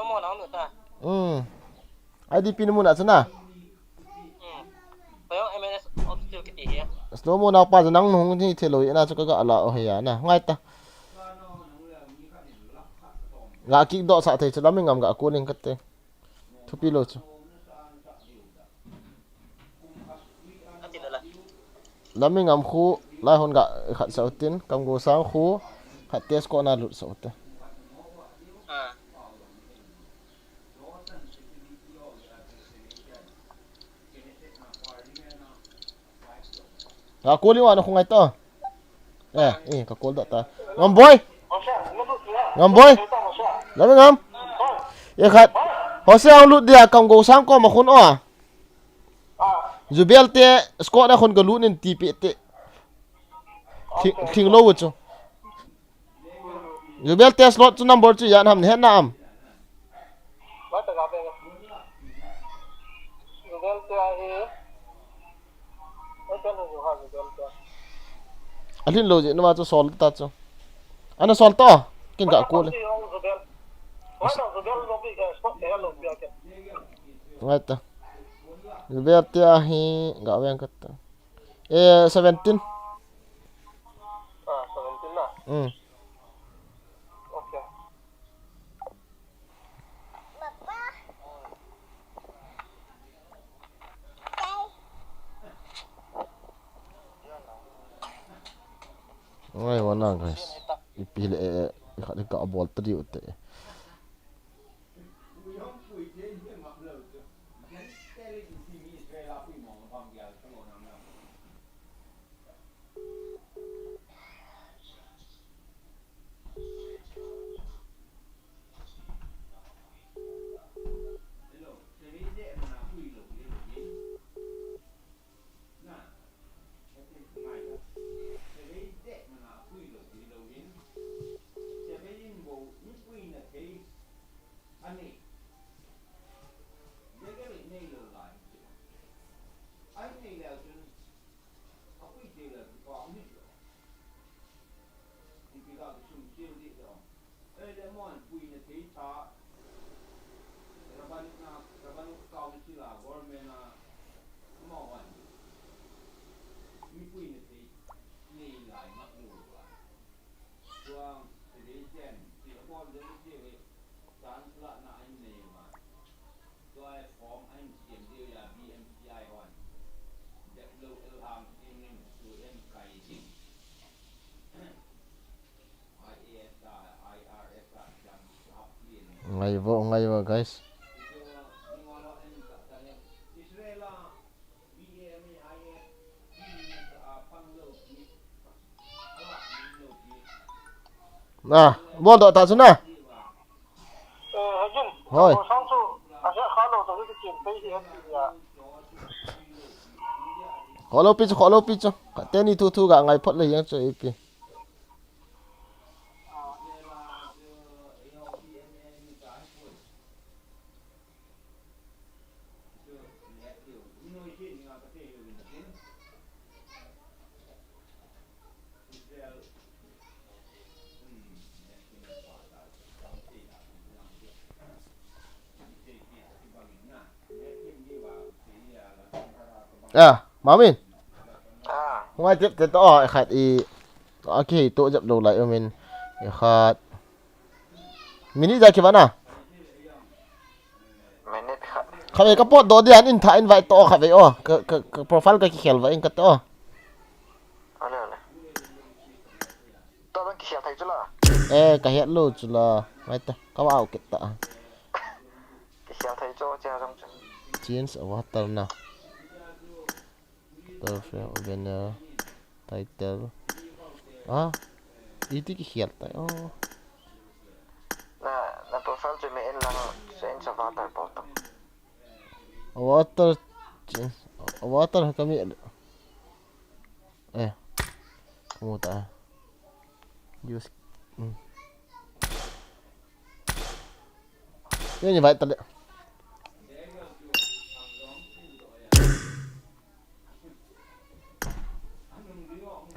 mo nang nu ta IDP ni muna sana payo MNS objective kiti hiya slow mo na pa nang nung ni thelo ina chu ka ala o heya na ngai ta nga ki do sa thei chula mi ngam ga kuning katte thupi lo chu atilala lami ngam khu lai hon ga khat sautin kam go sang khu khat tes ko na lut saute ga kuling wa na khu ngai to ka kol da ta ngam boy lami ngam e khat hose ang lut dia kam go sang ko ma khun o Zubel te skot na khon ga lut nin ti pe te king lo chu Zubel te slot chu number chu yan ham ne na am ba ta ga be Zubel te a he open ho ha Zubel te alin lo je no ma chu sol ta chu ana sol to kin ga ko le ngata Zubel te a hi ga wen ka ta 17 17 na okay ngai wana guys ipil khat ka bol tri utte ngai wo guys na bol do ta chu na hajin hoi sang chu a se khalo to ki chin pe hi ya kholo pi chu te ni thu thu ga ngai phot le yang chu ipi mamin ngai tiếp te to khat i to ki to jap lo lai min khat mini ja ki bana minute khabe ka pot do dian in tha invite to khabe o ka profile ka ki khel wa in ka to ale to ban ki sia thai chula ka het lo chula mai ta ka wa ke ta ki sia thai cho cha jong chu change avatar na Perfect banner title itu ki khel ta na profile chu me en lang sen sa avatar po to avatar kami kamu ta use ini invite tadi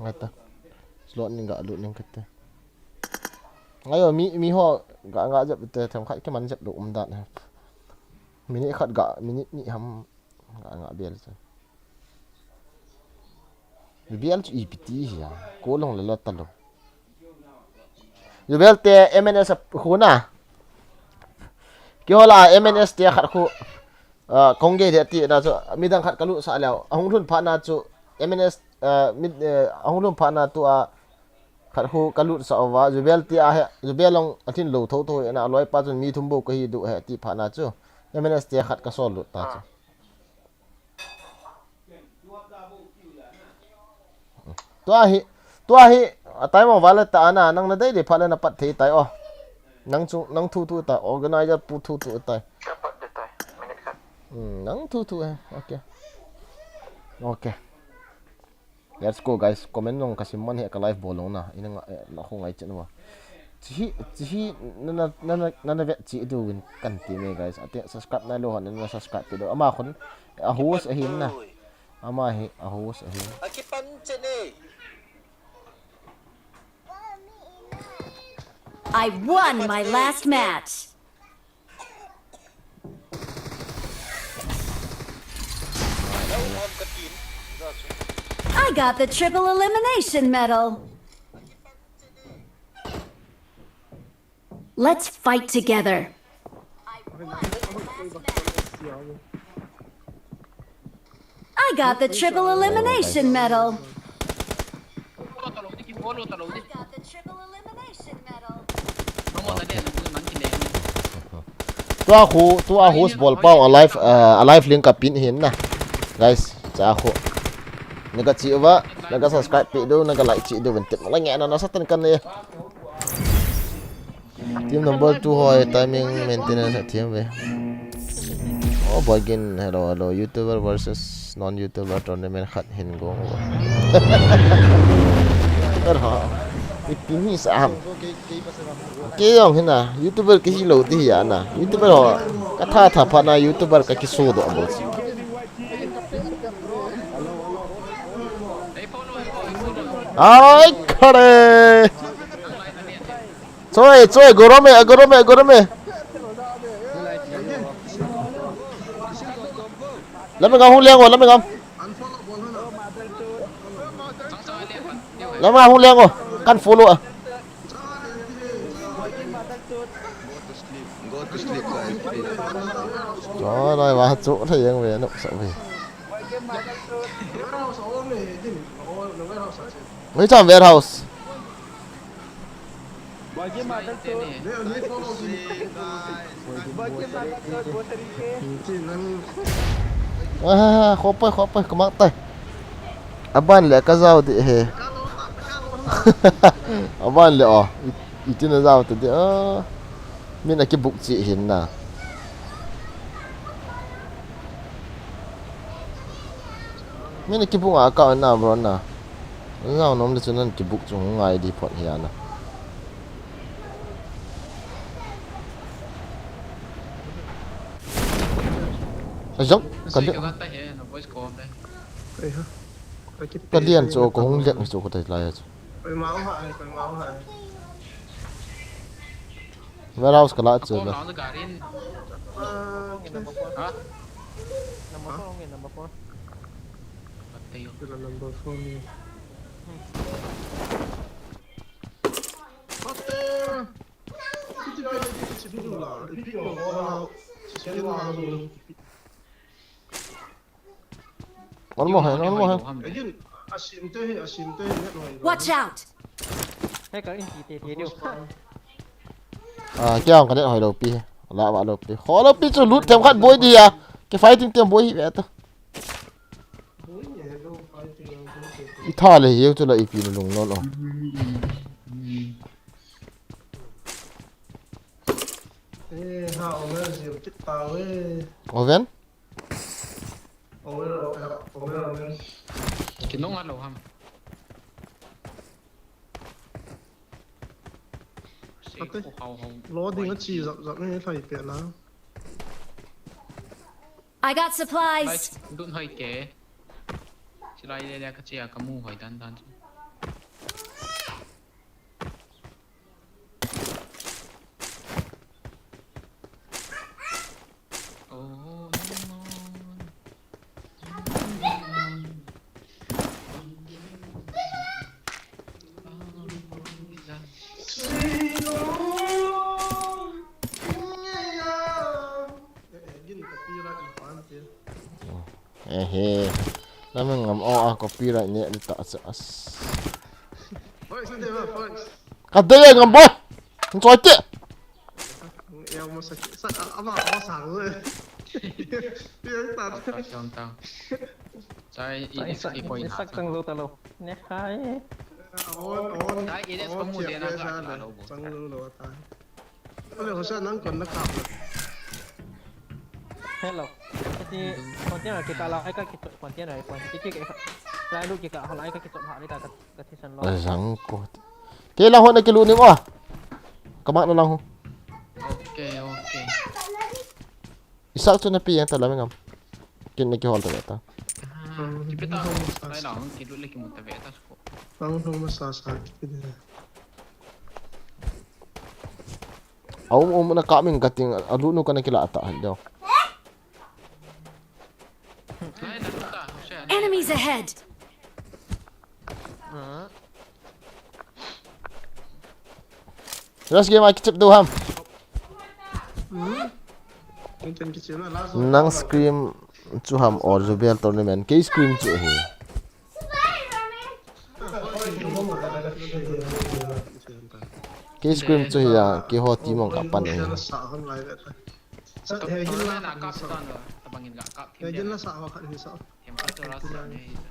ngata slot ni enggak lut ning kata ngay mi ho gã gã dập từ thằng khách cái mắn dập độ đạn này mini khát gã mini ni ham gã biel biel chu ipti ya ko long la talo biel te MNS khuna kyola MNS te khat khu kongge de ti na chu midang khat kalu sa law ahung thun pha na chu MNS mid ahung thun pha na tu a khat khu kalu sa wa jubel ti a jubel long athin lo tho tho na loi pa chun mi thum bo ka hi du he ti pha na chu MNS te khat ka sol lu ta chu tua hi atai mo wala ta na nang na dai de pha na pat thei tai o nang thu ta organizer pu thu tai Dapat dia tay. Minit kan. nang thu okay let's go guys comment nong kasim man he ka live bolong na ina na ko ngai chenwa chi na ve chi du win kan ti me guys ate subscribe na lo han na subscribe ti do ama khon a host a hin na ama hi a host a hin Aki pancet ni. I won my last match. I got the triple elimination medal. Let's fight together. I got the triple elimination medal. I got the triple elimination medal. ทั้งหมดแล้วเนี่ยคือมันกินเอง ตัว host ball pau alive link ka pin hin na guys cha khu naga chi wa naga subscribe pi do naga like chi do ben tip la nge na sa tan kan ne team number 2 hoi timing maintenance team we oh begin hello youtuber versus non youtuber tournament khat hin go ha ipini sam ke yong hina youtuber ke hi lo ti ya na youtuber ho ka tha pha na youtuber ka ki so do abo ai khare choi gorome lam ngam hu leng lam ngam hu leng kan follow Go to sleep guys. trời ơi bà chỗ thì em về nó sợ về mấy trăm warehouse khó bay có mắc tay aban lẹ cá rau thì hè aban lẹ ít tin rau thì mình là cái bụng chị hiện nào mình là cái bụng à cao nào bro nào rau nó cho nên cái bụng chúng ngay đi phật hiện nào giống cái điện chỗ có không điện chỗ có thể lại warehouse kalat Ako sila. na garin. Ha? Number 4. Patay yun. Number 4 niya. Ano mo hen? Watch out! Hay có in tí điều. À, cái ông cái đấy hỏi đầu pi, lạ bạn đầu pi, khó đầu pi cho lút thêm khát bối đi à, cái phái tiếng tiêm bối vậy thôi. Ít thà là hiểu cho lại pi nó lùng nó rồi. Oven? Cái nông ăn lẩu hầm. I got supplies. Đun hơi kế. Chỉ lại đây cái chia cái mũ hỏi đan. he lamang ngam copyright ne ni ta as Fox nanti apa Fox? kadaya ngam boy choi te Yang masak apa masak le. Yang tak. Contoh. Saya ini Isak sekali poin. isak tang lo talo. Nè khai. On. Saya ini kemudian aku lalu. Sang lu lo ta. Kalau saya nang kon nak kap. Hello. Jadi konten là kita lah cái kita konten này konten cái lại lúc kita lại cái kita hak ni ta cái season lo. Rang ko ke la ho na ke lu ni mo kamak na lang ho Oke. isak tu na pi yang ta lamang ngam kin ni ke hol ta ta Kita tahu saya lah kita lagi mutabik atas kok. Sang lu masak gitu. au na ka ming kating alu nu kana kila ata hal daw Saya dah tak. Enemies ahead! Terus game aku cep tu ham Mungkin kecil lah last. nang scream chu ham or jubel tournament ke scream chu he ke scream chu ya ke ho ti mong kapan he Saya sak ham lai kat. Sak hejin Saya lah. nak kap tuan tu. Tabangin gak kap. Hejin lah sak kat ni sak. Yang satu rasanya itu.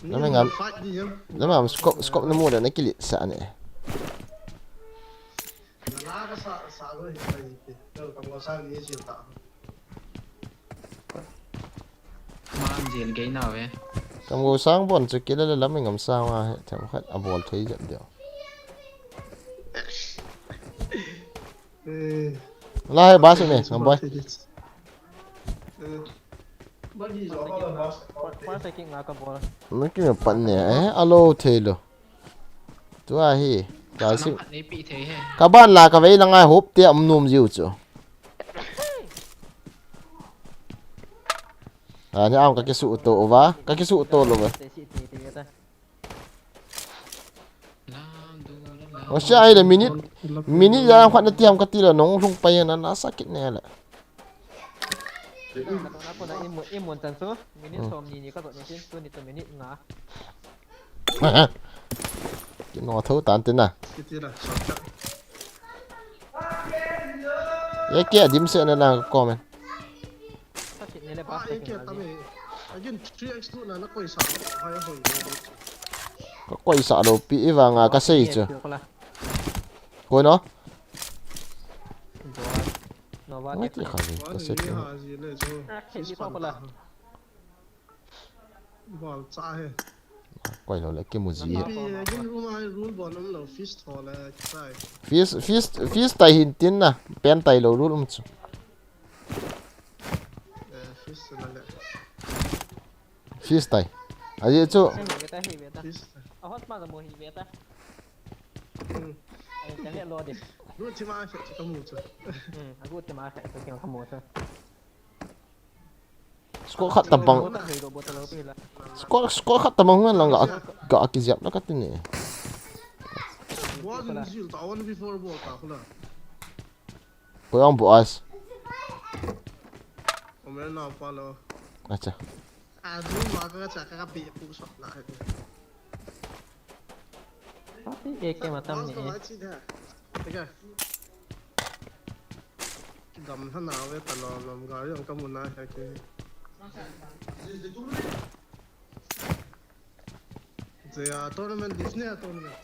Namanya ngam. Fight ni jam. lama skop na mo da nakilit sa ane Lah ka sak lo ni. Kalau kamu sak ni sih tak. Manjil gay nào vậy? kam go sang bon chu kila la lam ngam sa wa tham khat abol thei jat dio la hai ba se ne ngam boy Bagi jawab lah bos. Qua sai cái ngã cái ball. nó cái pan ne alo thei lo tu a hi ka sim Ini pi thế he. ka ban la ka vei la ngai hop te am num jiu chu ni am ka ke su to wa ka ke su to lo ba Để chị thì ta. o sha ai le minute ya khat na tiam ka ti la nong lung pa yan na sakit ne la Aku nak imun tan so. Minit som ni ka to ni sin tu ni tu minit ngã. cái nó thấu tán tên à Kecil lah. Shortcut. cái kia điểm sẽ là comment Ta chị ni le Ah, pas ini kita kami. Again 3x tu nak kau sak. Ayah hoi. có quay sợ đồ bị và ngà cá xây chưa coi nó Nó va nói đẹp. thì khởi cá Wah, xây ni chưa ha je le jo. Cái gì thôi là. Ball cha he. quay nó lại cái một gì Tapi again rumah rule ball nam lo fish thol le sai. fish tay hình tin nè pen tay lâu luôn chứ Fish la le. fish tay à vậy chứ Cái gì ta hi ta. Fish. Hot ma mo hi ta. Cái này lo đi. Lu cuma saya cakap mu tu. Aku cuma kayak tu yang kamu tu. có khát tập bằng Tak hay robot lo pi lah. có khát tập bằng là gak cái dẹp nó cái tên này Wah, ni jil tawan before ball tak pula. coi ông boss Omen apa lo? acha Aduh, maka cakap bi pu shot lah itu. Tapi ek macam ni. Teka. Gam thân nào với tận làm gái yang kamu na hay ke. Giờ tournament Disney tournament.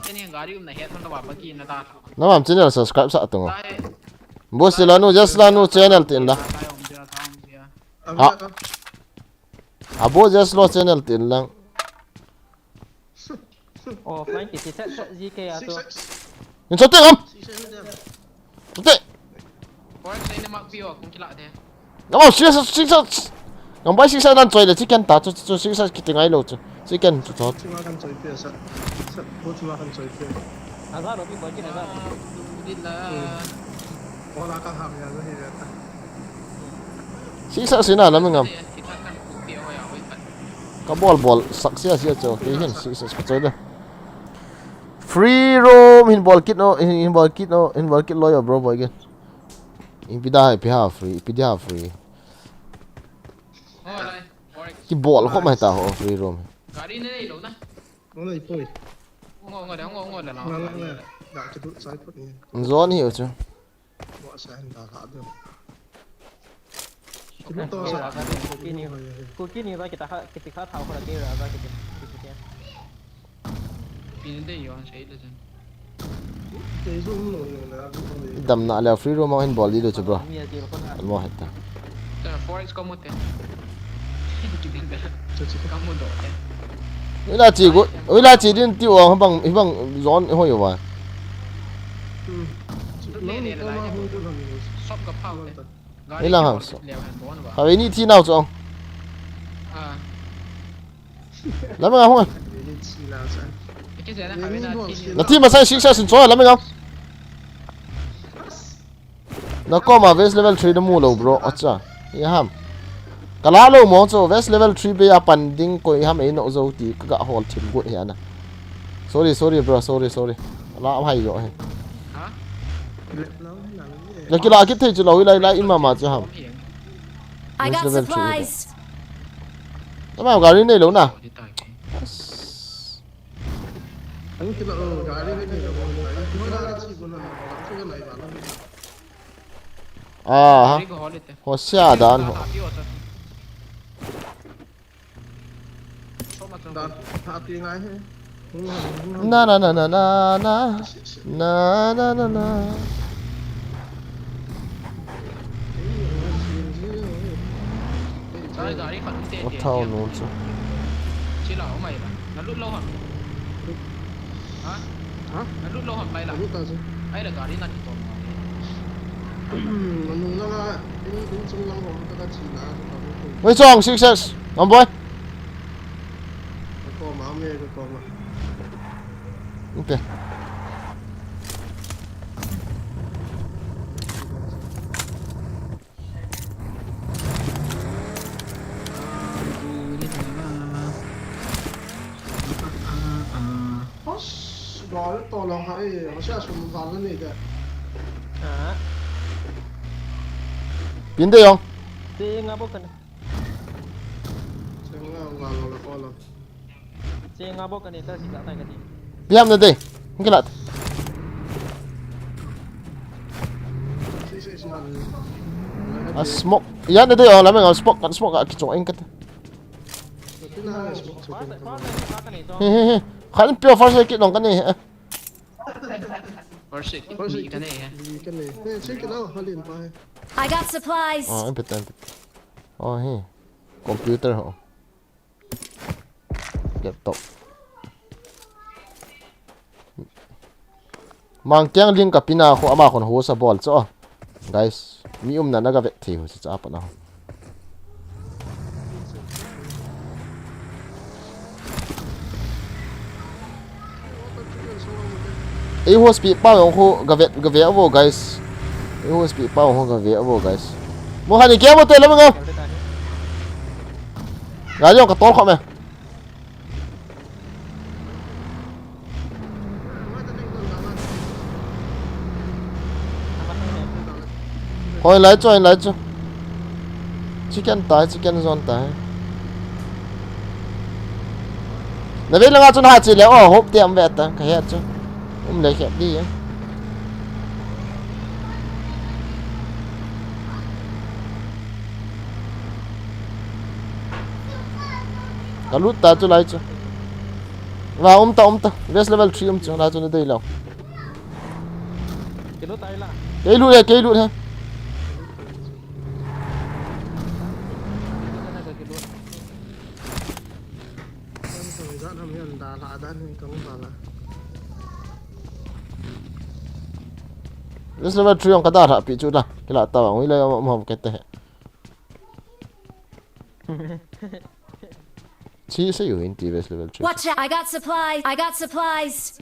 Ini yang gari umna head untuk apa ki nata. nó làm channel subscribe sa tung Saya boss lanu just lanu channel tin la saya om dia tahu dia. Apa? abo just lo channel tin lang Offline kita set ZK atau. nhưng số tiền không số tiền Orang saya ni mak pio kung kila dia. nó bảo xin sao ngắm bay xin sao đang chơi là chỉ cần ta cho xin sao kita ngay lâu chứ chỉ cần cho Cuma kan coy pia sa. Sa, cuma kan coy pia. Agak lebih bagi agak. Alhamdulillah. Wala ka ham ya ni ya. xin sao xin nào lắm ngắm Kita kan pio ya oi kan. cái ball sắc xia xia cho cái hiện xin sao chơi đây free roam in ball kit no in ball kit no in ball kit lawyer bro boy again in pida free Ôi lại, Forex. ki ball ko mai ta ho free roam Gari này đâu na? Nó này phôi. Ngồi là nó. Ngang ngang nè. Đã cho tụi sai phút này. zone hi chu Bỏ sai đã hạ được. Kita kini ra kita tahu kalau dia ra kita. Pin đây yon sai là chân. Cái zoom nó là dam na la free roam in ball di do chu bro Mia dia pun ada. mo heta Tara Forex kamu teh. Kamu do teh. oi la chi din ti wa bang zone ho yo wa Lê lê là lại. Shop gặp phao teh. Đây là hàng số. Leo hàng bốn vào. ha ni thi nào chu À. la ma ho chỉ là sai. Cái gì đó phải bên đó. na thi ma sai sing sa sin cho la ma ngam na ko ma vest level 3 da mu lo bro acha ya ham kala lo mo cho vest level 3 be ya pan ding ko ham e no zo ti ka ga hol thim gut ya na sorry bro sorry la am hai yo he Hả? Nó là la ki la ki thei chu lo lai in ma chu ham Hiện. I got Where's level three? supplies. ma ga ri nei lo na Đi tới. anh cái nào cái này cái nào cái nào chỉ có nó cái này vào nó. à Đi có hỏi đi teh. ho sia dan ho Tapi ở teh. Shop mà Đã hạ tiếng ai hết. na Rồi đi khỏi tiền có tiền. thao nó chứ Chỉ là ông mày là nó lút lâu hẳn. Hả? Hả? Nó lút lâu hẳn bay là. Lúc ta chứ. Ấy là gari nãy tụi. Mình nó là đúng trong năm hôm ta chỉ là với chong success ông boy có máu mê cái con mà. ok Rồi to lòng hãy nó sẽ xuống vào cái này kìa. Ah, pin de yong dia ngabuk kan? Xem vào là to lòng. Dia ngabuk kan itu sih tak tahu kan? biam de cái lạ Sẽ mà à smoke ya de yong làm mình smoke cái chỗ anh cái cái nào là xuống Faham kan itu? he khán pure first cái đồng cái này First First cái cái này ha. cái này. Thế chứ cái nào hơi liền phải. I got supplies. em biết oh he computer ho laptop mang kyang link ka pina kho ama khon ho sa ball cho guys mi na naga ve thi ho cha pa na ai ho speed pa yong ho ga ve avo guys ai ho speed pa ho ga ve avo guys mo hani kya mo te la ngam ga yong ka tol kho me hồi lấy cho chicken zone tai na ve langa chun ha chi le oh hop tiam ve ta ka he chu lấy khép đi á cả lút ta cho lấy chứ và ta vest level 3 cho là cho nó đây lòng Kilo tayo lah. cái lút ha Thời gian hôm nay đã lại đã nên cũng vào là. vest level 3 ông cái ta thả bị chút là cái là tao ông ấy lấy mà cái tệ chỉ sẽ有 in vest level 3 Watch out. I got supplies. I got supplies.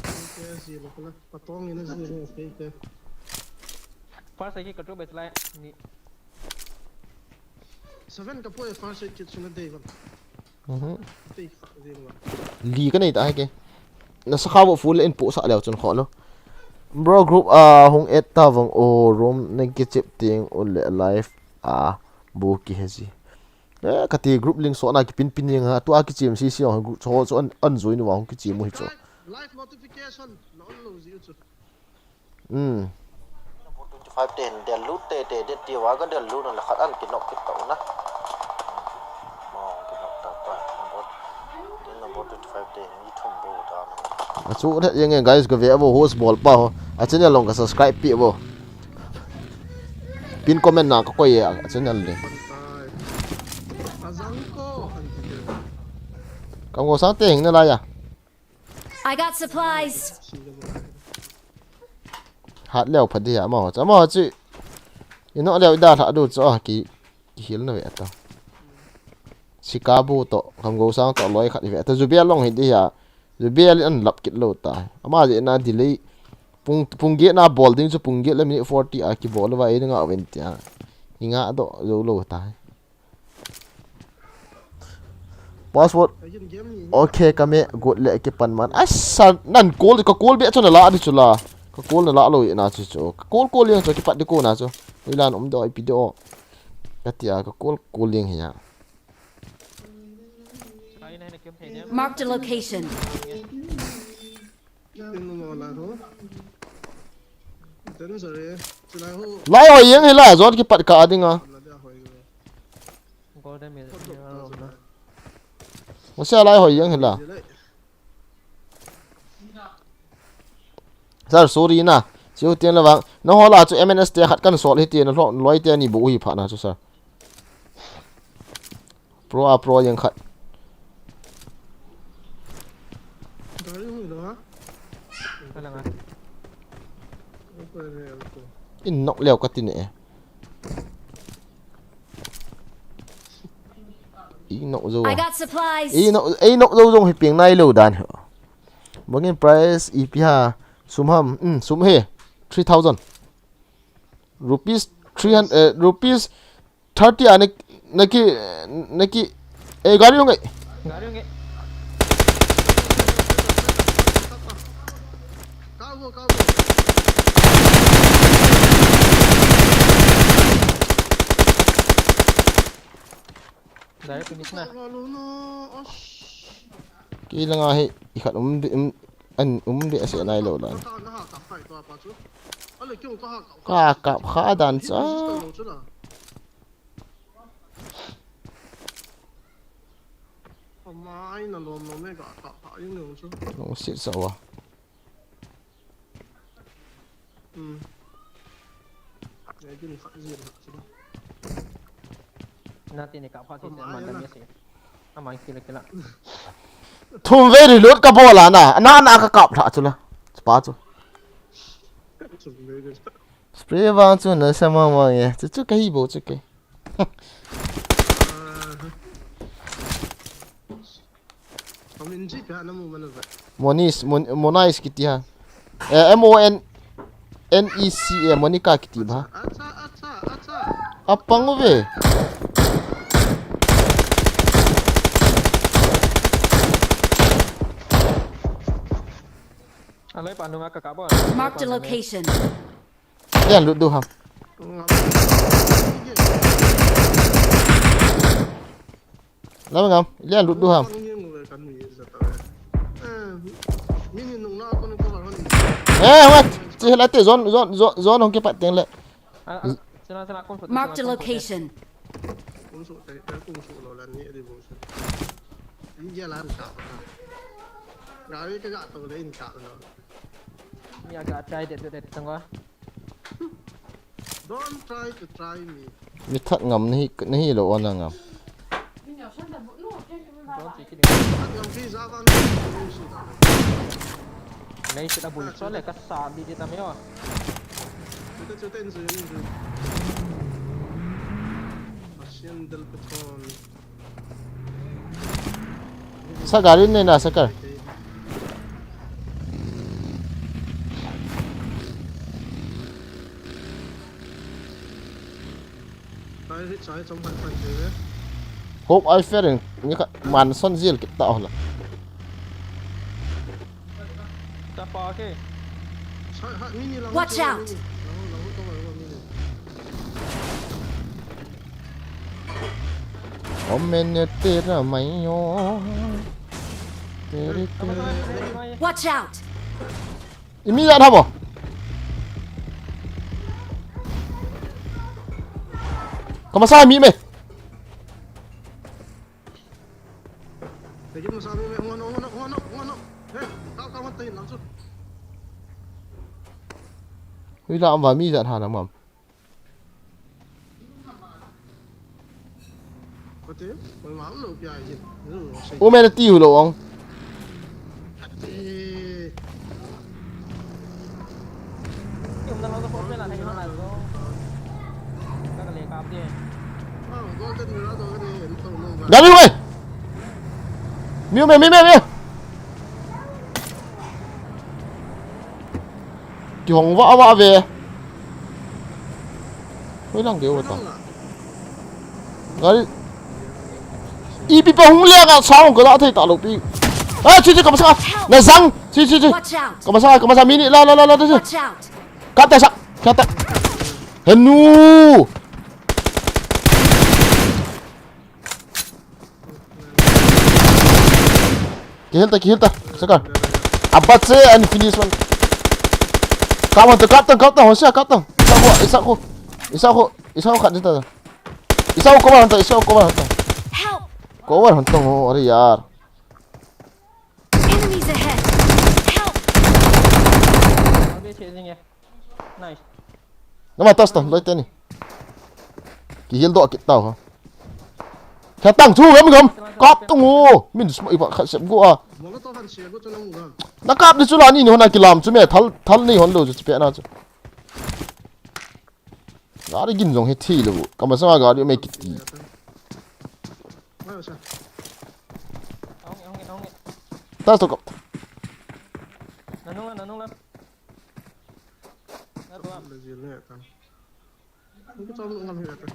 Cái gì mà nó bắt tông như nó gì cái. Pas lagi kedua baseline ni. Seven cái phôi first aid kit xuống đây vậy. Tây khả riêng mà. lì cái này ta hay cái nó sẽ khao full in bộ sa leo chun khó lo bro group hong eta vong o room nên cái chip tiếng on le live bu ki hezi cái ti group link so na ki pin pin yang ha tu a ki chim si ho group so an zoi nu wang ki chim mo hi cho Live notification nó lâu gì chứ. 25 tiền đèn lút tê tê đèn tiêu quá cái đèn lút là khát ăn cái nọc cái tàu na cái nọc tàu tàu number 25 tiền đi thùng bồ đó chu that yang guys cái ve bo host ball pa ho a channel long ka subscribe pi bo pin comment na ko ye a channel le Azangko anh chị kêu. kam go sang te hing na la ya I got supplies. hat leo phadi ya ma cha ma chi ino leo da tha du cho ki hil na ve ta Chicago to kam go sang to loi khat ve ta zubia long hi di ya zubia an lap kit lo ta ama je na delay pung ge na ball ding chu pung ge le minute 40 a ki ball wa e nga wen tia inga do zo lo ta password Cái game game gì. okay kame gut le ke pan man asa nan call ka call be chona la di chula ka call na la lo na chu chu call yang chu ki pat di ko na chu ilan do ip do ka tia ka call yang hiya Cái này là kiếm thể nhé. Marked a location. Tên nó là thôi. Tên rồi. Chỉ là hô lai ho yang hila zot ki pat ka dinga là dia hỏi rồi. Có đây mình rồi nó. mo sia lai ho yang hila Gì đấy. sir sorry na chiu tian la wang no hola chu MNS te khat kan sol hi ti na loi te ni bu hi pha na chu sir pro yang khat Cái gì đó hả? Cái là Không phải là cô. in nok leo ka tin e i nok zo I got supplies. i nok zo zong hi piang nai lo dan ho bangin price ipha sum he 3000 rupees 300 rupees 30 ane naki e gari yong Gari nge. Cao vô. Gari finish na. Lalo no. ki langa hi i khat de ase nai lo lan Nó hạ cặp phải tòa bà chú. Anh lại kêu có hạ cặp. ka kap kha dan cha Mai là lồm nó mới cả cặp phải những điều chứ. no sit sa wa Để cái này phải gì chứ. Nanti ni kat part sih aman dah biasa. Aman kira-kira. thum ve ri lot ka bola na ka kap tha chula spa chu Chuẩn bị được. spray wang chu na sama ma ye chu ka hi bo chu ke Không nên chỉ cả nó mua mình vậy. monais kiti ha MONNECA monica kiti ba Acha. apang ve Alai pandu mak kat apa? Marked a location. yan lut du ham lam ngam yan lut du ham wat chi la te zon hong ke pat teng le Senang kon. Marked a location. Cũng số đấy, cũng số là lầnนี้đi bố số. Đi ra làm sao? Gái cái gạt tàu đấy chả rồi. Ni agak try det tengah. Don't try to try me. mi that ngam ni lo on ngam Don't sikit. Yang khi ra văn không sự đó. Nei kita boleh soalnya kasar di kita meo. Người ta chưa tên gì nhưng rồi. Machine del Patron. sa garin ne na sakar Trái trong phần phần thế. Hope I fair ni ka man son zil kita lah. Siapa ke? Mini lang. Watch out. Oh मैंने तेरा मैयो तेरे Watch out! Ini ya apa? Kau masalah mi me? Lagi masalah ni, ngono. Kau matayin langsung. Wila am mi zat hana mam. Betul? Memang lu biaya. Oh मैंने tiu lo ong. Chúng ta nói có phốt với là thành nó là có các cái lề cạp đi. Golden nữa rồi cái này tàu luôn. Dah mi. Miu. Ki hong wa về. Wei lang de wo ta. Gari I pi pa hung liang a sao ko da thai ta lo pi. À, chị cầm sao? Này răng, chị. Watch out! Cầm sao mini, la, đây. Watch out! Cắt tay sắc, cắt tay. Henu. Kill ta, sekarang. Abat saya and finish one. Kawan tu, kau hosya, kau. Isau kat kita. Isau kau hantar. Help! Kau hantar, oh, अरे यार. Enemies ahead! Help! Nó biết chuyện gì nhỉ? Nice. Nama tas tu, loi tani. Kill do kita ha. Kau tang chu gam. Kap tu ngo. Min semua iba kat sep gua. Mga to han siya, gusto na muna. Nakap ni chu la ni ni hona kilam chu me thal ni hon lo chu pe na chu. Gari gin jong he thi lo. Kamasa gari me kiti. Ayaw siya. Ông nghe. Tas tu kap. Nanung lang. Nó tua. Legit na ito. Ang gusto mo ngam hiya ito.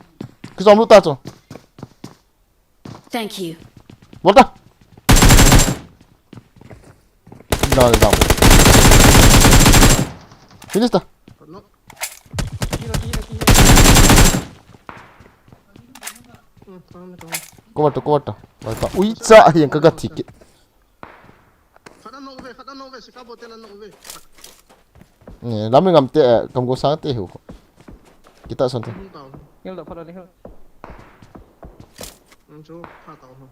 Ki som lu ta chu. Thank you. Volta. Dale, vamos. Finish ta. Ano? Kilo. Cover ta. Volta. Ui cha hian ka ga thik. Khatan no ve, sikabo telan no ve. Ne lami ngam te kam go sa te hu. Kita son te. Ang tao. Kilo đập vào đi hơn. Ang so, ha tao ha.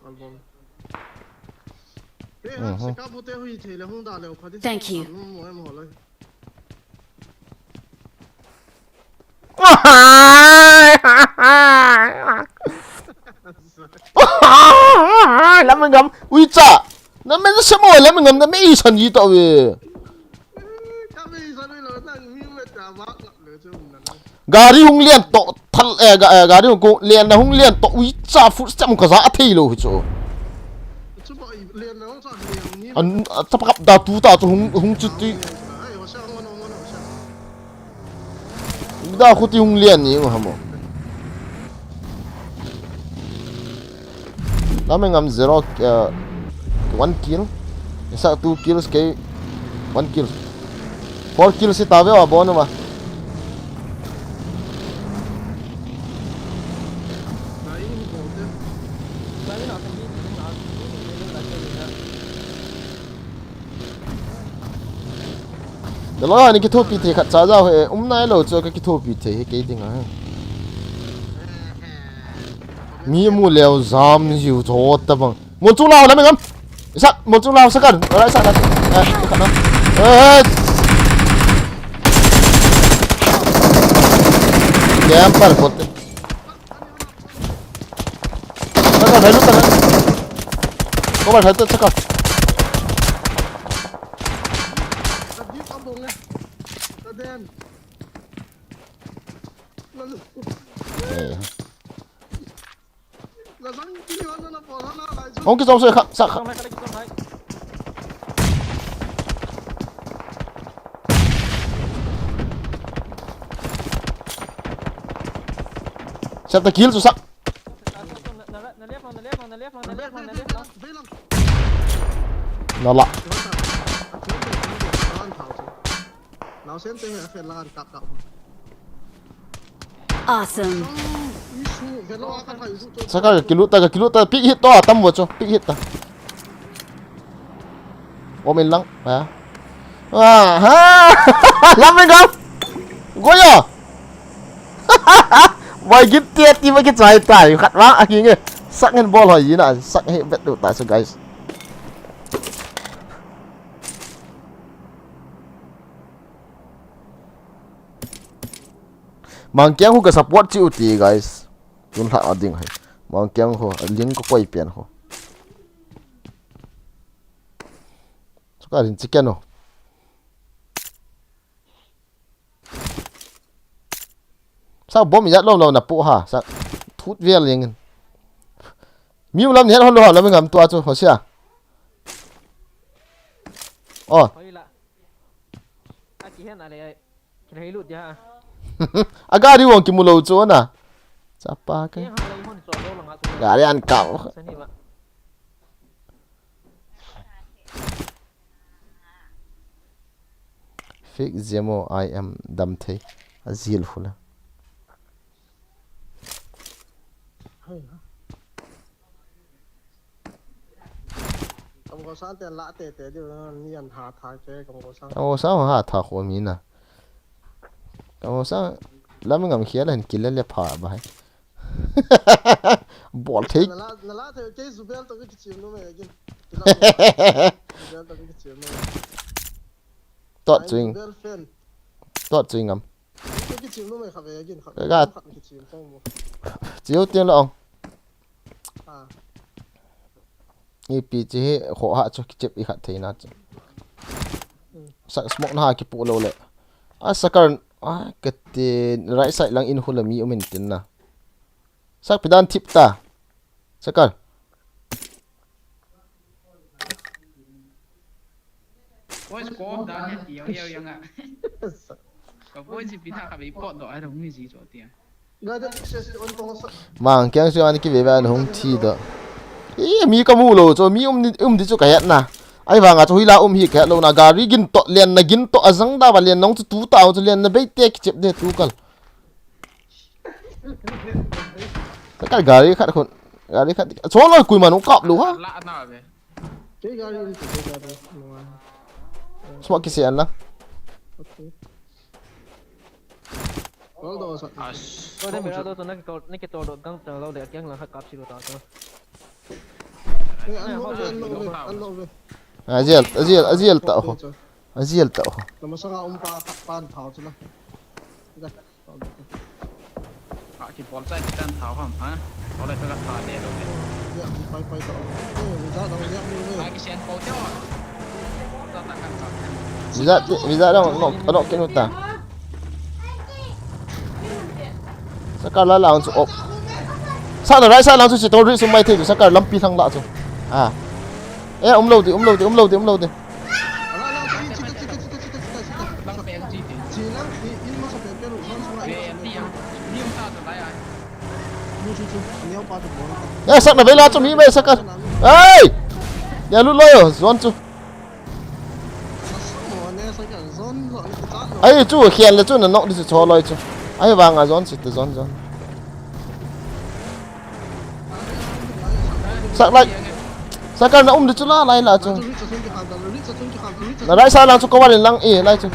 Album. Sikabo te hui the le hong da le phadi. Thank you. Mo em ho lai. Lami ngam ui cha. Na men sa mo lami ngam na me san yi ta we. Kami sa lo nang mi me ta ma le chu na. Gari hung lian to thal gari hung lian na hung lian to ui cha fu sam ka za thei lo hu chu. Chu ba lian na sa lian ni. An tapakap da tu ta chu hung chu ti. Ay, wa sa ngono siya. Da khu ti hung lian ni ngo hamo. Lami ngam 0 1 kill. Isa 2 kills kay 1 kill. 4 kills si tawe wa bono ma. Dai ni ko te. Cái nào cũng biết, cái nào cũng là chơi gì đó. Dalo ni ki thopi the khat cha ja he nai lo cho ka ki thopi the he ke ding a. Mi mu leo zam ni yu tho ta bang. Mo chu lao lami ngam. Isa mo chu lao sakan. Ra sa na. Khat na. Camper kote. Taka dhalu ta. Cover thai ta chaka. Tadi kabong nga. Taden. Lasang kini ano na po na lai. Ông cái dòng xe sa Xong hai cái đấy, xong hai. sa ta kill su sa. Xong, on the left, on the left, on the left, on the left. Bilang. นั่นละ Nó sẽ tên là phải lan cặp cặp. Awesome. Phải lo cái thầy giúp cho. สักการกิลุตาปิกฮิตต่อตั้มหมดจ้ะปิกฮิตตาโอเมนลังฮะฮะลังไม่ครับกูย่อไม่กินเตี้ยที่ไม่กินใจตายขัดวะอะไรเงี้ยสักเงินบอลหอยน่ะสักให้เบ็ดดูตายสุด guys มังเกียงหูก็ support จิวตี guys จุนหาอดิ่งให้มังเกียงหูลิงก็ค่อยเปลี่ยนหูสุดท้ายจิกเกนหูสักบ่มียัดลงเราหน้าปุ๊ฮะสักทุดเวียนยังไงมีอยู่ลำนี้เราเราไม่งำตัวจู่หัวเสียอ๋อ Thôi là. Ai chỉ hiện này cái này lụt ya. agak dia orang kimulau tu na siapa Cái ke hàng này hôn sổ đâu là ngã xuống. gak ada yang kau Sini pak. fake zemo I am damte azil fula Không có sáng tiền lạ tệ tệ chứ niên hạ thái cái không có sáng. kamu sama ha ta ko mina kamu sama lama ngam khiala hin killa le pha bai bol thik Là lạ thì cái giúp em tôi cái chuyện nó mày cái. Giúp em tôi cái chuyện nó. tot swing Fan. tot swing ngam Cái chuyện nó mày khắp về cái. Cái chuyện không. chiếu tiếng lo ông À. ni pi chi ho ha cho chip i khat theina sak smoke na ha ki pu lo le a sakar a kati right side lang in hulami umin tin na sak pidan tip ta sakar Ôi có đã nhất yếu yếu yang ạ. Có bôi gì bị thằng bị bọt đỏ hay là cái gì chỗ tiền. Ngay đó sẽ ôn công sắc. mang kyang su an ki ve van hong thi da mi ka mu lo cho mi di chu ka yat na ai wanga cho hila hi ka lo na gari gin to len na gin to azang da ba len nong tu ta cho len na be te ki chep de tu kal ka gari khat khon gari khat cho lo kui man kap lu ha Lạ nào vậy? Cái gari đi cái gari. smok ki sian la Okay. Có đồ sẵn. À, Tôi đem về đó tôi nói cái tổ đội căng chờ lâu để cái là hết cặp xíu đó thôi. Ăn lộn về. azil ta ho azil ta ho Là mà sao ông pan thảo chứ nào. Đây. họ chỉ bọt tay cái chân tháo hỏng hả? Có lại phải gặp thả để đâu đấy. Dạ, quay tàu. Người ta đâu nhắc như Ai cái sen cố theo à? Ra ta cắt cắt. visa đâu nó cái nút ta sakar la lang chu op sa na right sa lang chu chi to ri sum mai the sakar lampi thang la chu à e lo di Băng bèn chi thì chỉ lắm thì in mà sao cái lỗ son xong về lại. em đi à? Đi không sao rồi lại ai? Chú nếu ba chục bốn. e sak na vela chu mi be sakar ai ya lu loyo zon chu Mà nè sao cái son gọi cái ai chu khian le chu na nok di chu cho loi chu ai wang a zon sit zon sak lai sakar na di chu la lai la chu na right sa lang chu ko walin lang e lai chu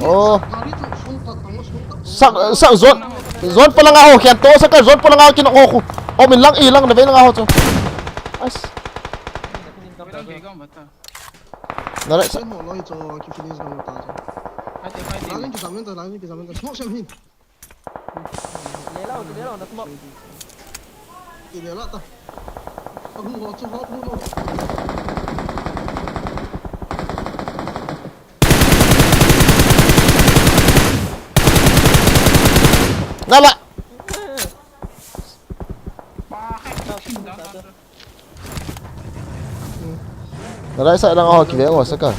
oh sak zon pa lang ako khian to sakar zon pa lang ako kinoko ko o min lang e lang na be lang ako chu as Cái đó thì không phải ta. na right sa Sen mo lo cho cái finish ng ta. Hai tiền. Laging kisamento. Smoke siya min. Lấy lâu nó smoke. Thì để lại ta. Aku ho chu ho lu. na la Ba hai chín đó. na right sa lang ako ki ve ngo sakar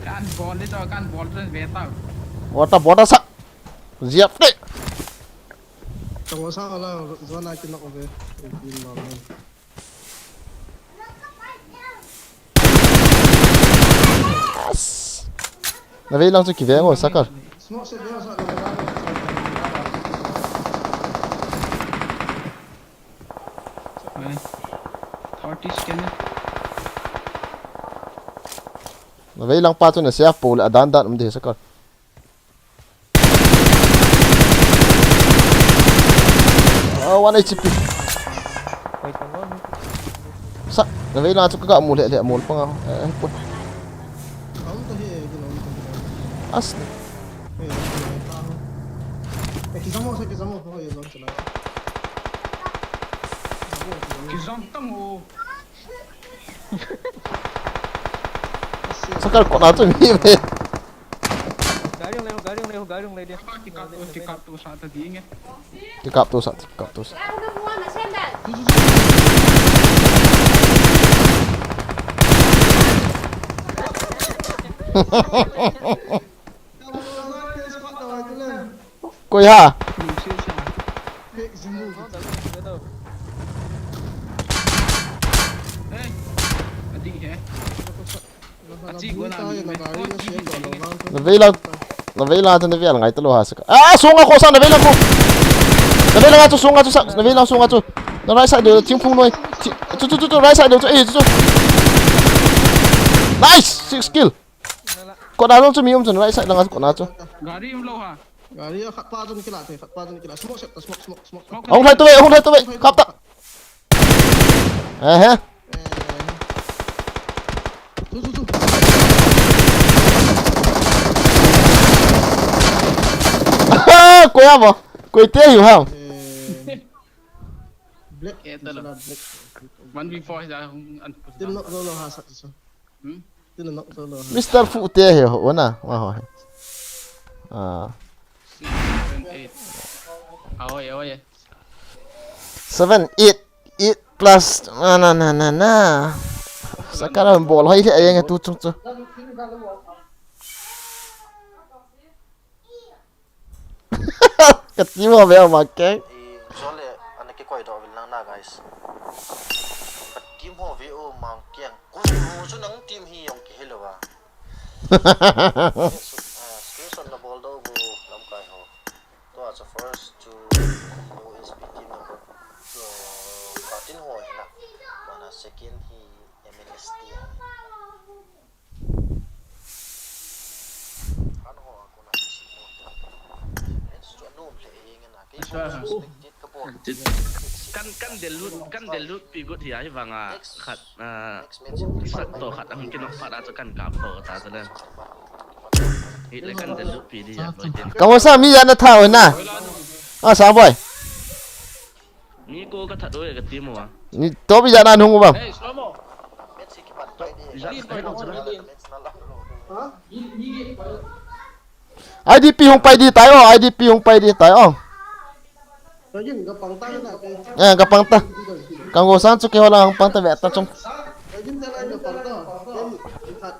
Can ball đấy cho can ball trên về tao. bota sak ziap de Trong sao là do này cái nó về tin vào này. Na vei lang chu ki ve ngo sakar. Smoke sẽ đưa ra Rồi. 30 scanner. Na vei lang pa chu na sia pol adan dan de sakar. Oh, 1 HP. Wait lang mo. Sa na vei lang chu ka mul le mul pa nga. Put. không có gì cái nó As. cái damo thôi rồi trở lại. Cái giòn tông ô. Sakar ko na chu mi ve. Gari yung lay dia. Pick up tu sa tadi nghe. Tikap tu sa, tikap tu sa. Koi ha. Mình siêu xa. Ê. Adi hè. Na vei lang chu na vel ngai talo ha sakar. Ah, sunga ko sa na vei lang ko. Na vei lang chu sunga chu sa, na vei lang sunga chu. Na right side de ting phung noi. Chu right side de chu chu. Nice, 6 kill. Ko da long chu mi chu right side lang ko na chu. Gari im lo ha. Gari khát pa cho cái lại khát pa cho cái lại smoke. Ông thay tôi vậy, khắp tạ. Ha. Quay à bò, quay té hiểu không? Black. Ito lang. 1v4 ra ăn. Tin nó rồi ha sạch sao? Tin nó rồi. Mr. Phụ té hiểu hả na? Mà hỏi. À. 7 8. Ôi. 7 8 8 plus na. Sekarang bol hai le yang tu chung. Ketimu be ma ke. Số lệ anh cái quay đó vil lang na guys. Team ho ve o mang kiang. Ku số nang team hi yong ki hello wa. Screenshot na ball do bu lam kai ho. To as a first to OSP team number. So patin ho na. Wana second hi MNST. Han ho ko na si mo. Let's do no playing na cái kan del lut pi gut hi ai wanga khat sat to khat ang kinok phat a kan kap to ta ta le hit le kan del lut pi di ya boy tin Kamu sa mi ya na thao na. Ah, sa boy. ni ko ka that oi ka ti mo Ni to bi ya na hung bang. Hey, slow mo. Messi ki pan pai di. IDP hung pai di tai oh, IDP hung pai di tai oh. Rồi những cái bằng tay là cái. Kapang ta. Kang go san chu ke wala ang pang ta ve ta chung. Rồi những cái này cái bằng đó. Em thật.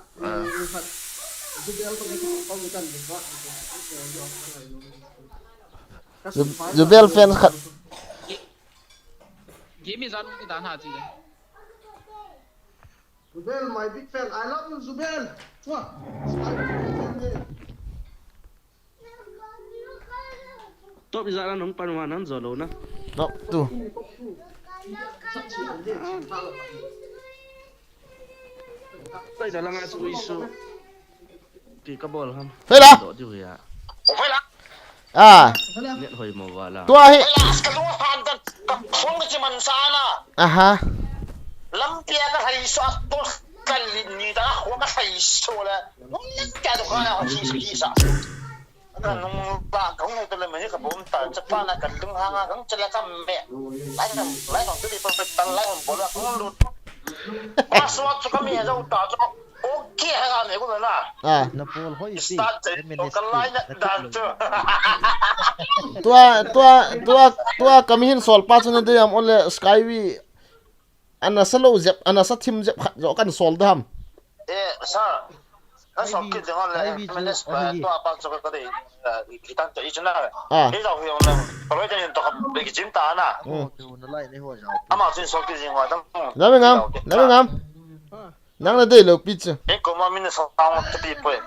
Giúp đỡ tôi cái cần được quá. Zubel fan khat. Give me that cái đàn hạ gì đấy. Zubel, my big fan. I love you, Zubel. Chua. to bi za la nong pan wa nan zo lo na No, tu. tai da la nga su isu ki ka bol ham Phê la. do ju ya Ah, net hoi mo wala tua hi. Last ka luwa han kan khong ki man sana. Aha. Lam pia ka hai so to kan ni da ho ka hai so la. Nong ni ka do ka na hi sa. Kan nong ba kong ne tele me ka bom ta cha pa na kan tung hanga kang chala ka me. Lai kong tu di perfect tan lai kong bola kong lut. Password cho ka me ja ta cho. Okay ha ga me ko na. Ah, Napol hoy si Start ka lai na da cho. tua kamihin sol pa chuna de am ole skywi ana salo zep ana sa thim zep khat zo kan sol dam. Sa 那时候跟着我来，MNS 多帮助个哋其他就以前啦，啊你就用啦，後來就用讀你嘅尖打啦，阿媽先說嘅嘢我等， Lami ngam. Nang na day lo pizza. 你講我面嘅手我特別背，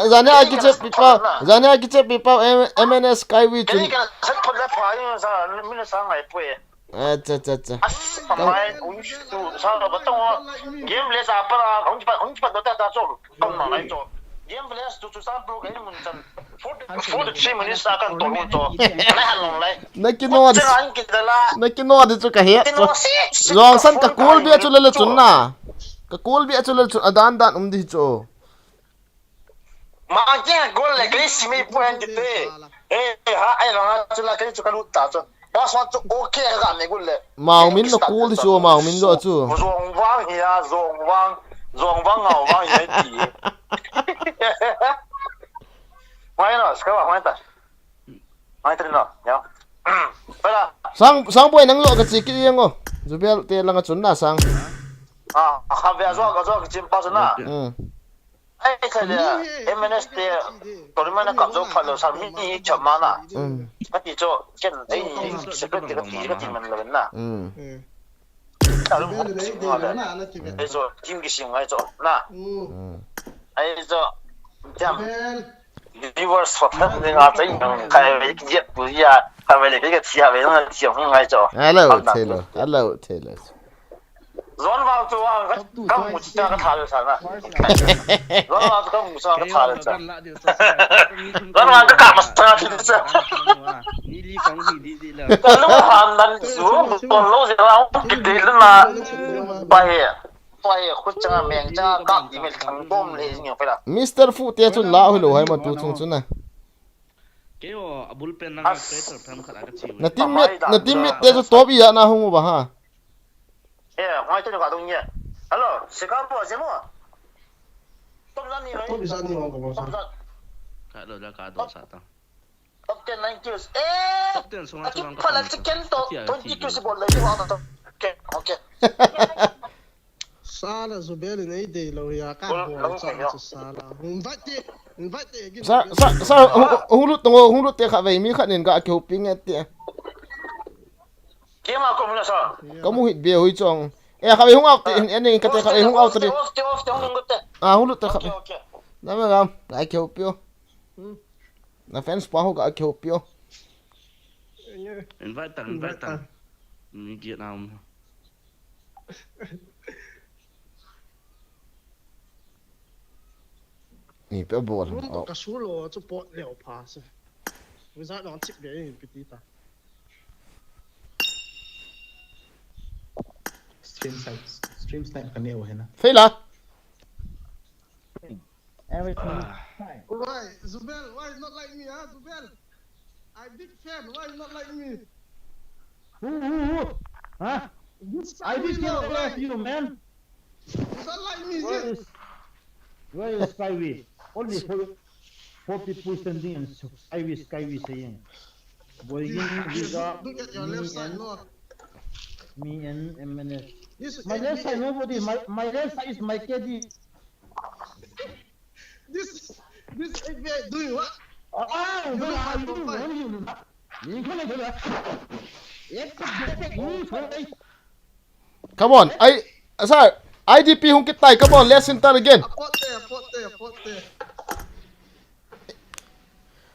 Zani akiche pipa MNS Skyway 你個識出嚟排嘅啥，面嘅手係背。 Acha. 啊，唔係，我差唔多等我 game 嚟啥不啦，紅旗都得做，幫忙嚟做。game 嚟做啥不嘅門陣，43 minutes 啊，跟多路做，嚟行龍嚟。 Nakinoa 即係記得啦。 de chu ka he. Long san ka kul bi chu le chun na. Ka kul bi chu le chun adan di chu. Mà cái gol này cái gì mới quen được thế? Ê, ai là chúng ta cái chúng ta lút ta chứ? Bao sao chúng ok cái này gol này? Mao min no kul di chu Mao min lo chu. Rong vang ya, rong vang ngao vang ya đi. Mai nó, cái gì mai ta? Mai ta nó, nhá. Vậy là. Sang boy nang lo ka chi ki yang go. Zubel te lang chun na sang. À, học về rồi cái chim bao giờ na? Ai cái này MNS thì tôi mới nó cảm giác phải là sao mi chậm mà na. Cái gì cho cái đấy sẽ cái gì mình là na. Tao lúc mà bây giờ team cái gì ngay chỗ na. Ai cho chăm reverse for something à cái cái cái gì bữa giờ cái cái chia về nó chia không ngay chỗ. Hello Taylor. Rồi vào chỗ các mũ chỉ cái thà được sao na. Rồi vào các mũ sao cái thà được sao. Rồi vào cái cảm sao thì được sao. Cái lúc hoàn thành xuống còn lâu rồi nào cái gì mà bay khuất chân miệng chân các gì mình thằng bom này nhiều phải là. Mr. Fu te chun la hilo hai ma tu chung chun na. Cái bullpen năng operator tham khảo cái chiều. Na teammate te chu top ya na hung ba ha. 예, 화이트 좀 가동이. Hello, 시간 뭐 제모? 톱산이 왜? 톱산. Cả đồ sát tao. Top 10 9 kills. Top 10 xuống cái xuống phần là chicken to 20 kills một lấy cho họ. Ok. Xa là rồi bé này để lâu ya cả bộ xa là không vắt đi Sa hung lut te kha ve mi kha nen ga ke ping at te. Kia mà cũng là sao? Kamu hit be hui chong. E kha ve hung out en ka te kha ve hung out ri. Ah hung lut te kha. Na ma gam, ga ke pio. Na fans pa ho ga ke pio. Invite tăng. Mình kiện nào. Ni pe bol. Muốn cái số lô cho bỏ liệu pass. Vì sao nó chip để bị tí ta. Stream snipe ka niyo hina. Phê la. Why, Zubel? Why not like me, huh, Zubel? I'm big fan. Why not like me? Huh? I did kill you, man. You don't like me, is it? Where is Skyway? Only 4 people standing and Skyway saying. Boy, Look at your left side, no. Me and MNS. My left side, nobody. My left side is my KD. This FBI doing what? Come on, sir, IDP hung kitay. Come on, let's enter again. Pot there.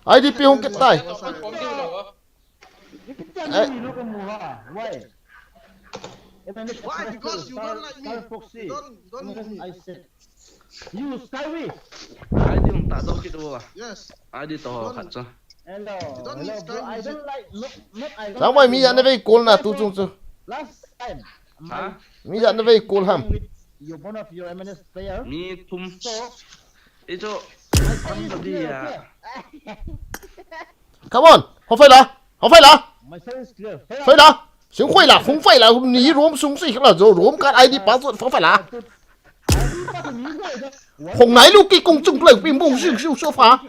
IDP hung kitay. Why? Why? Because you don't like me. Don't like me. I said, you Skyway. Ai đi không tạ đâu kia đâu à? Yes. Ai đi tàu hạt sao? Hello, bro. I don't like, not I don't. Sang boy mi na ve cool na tu chung chu. Last time. Hả? Mi na ve cool ham. You're one of your MNS player. Mi thum. Ý cho. Đi à? Come on, không phải là. My side is clear. 废了，行会了，红废了，你罗松碎了，罗干 ID 把做防废了。红来路给公正了，并不是说法。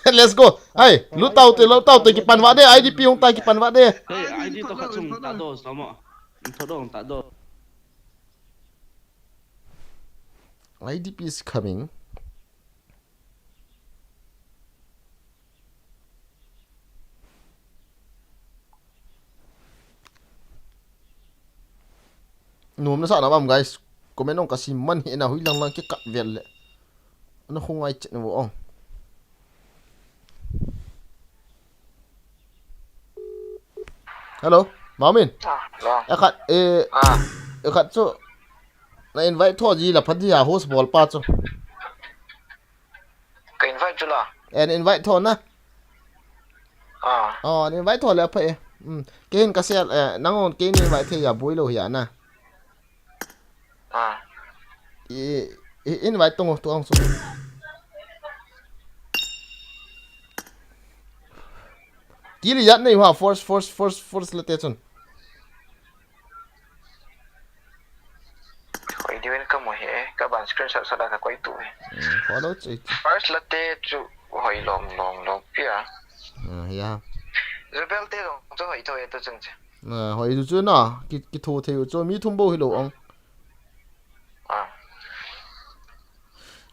Let's go. Hey, lu tahu ke pan wa de IDP hong tai ke pan wa de. Hey, ai đi tàu hạt chung tạ đồ sao mà? Thổ đồ tạ đồ. IDP is coming. Nuông nó sao nào guys? Comment ông kasi man hi na hui lang lang cái cắt vel le. Nó không ai chết nó vô. Hello, Mamin. Akat akat so na invite thôi gì là phát gì à host ball pa cho. Cái invite chưa là? And invite thôi na. Invite thôi là phải. Cái hình cái xe năng on cái invite thì à buổi lâu hiện na. Invite tung tung so. Kí lý này hoa force là tết chun. Quay đi bên cầm một hệ, các bạn screenshot sau đó các quay tụi. Follow chứ. First là tết chú hỏi lom pia. Yeah. Rồi bel tết rồi, chú hỏi thôi tôi chừng chứ. Hỏi chú nó, cái thô theo cho mi thông báo hello ông.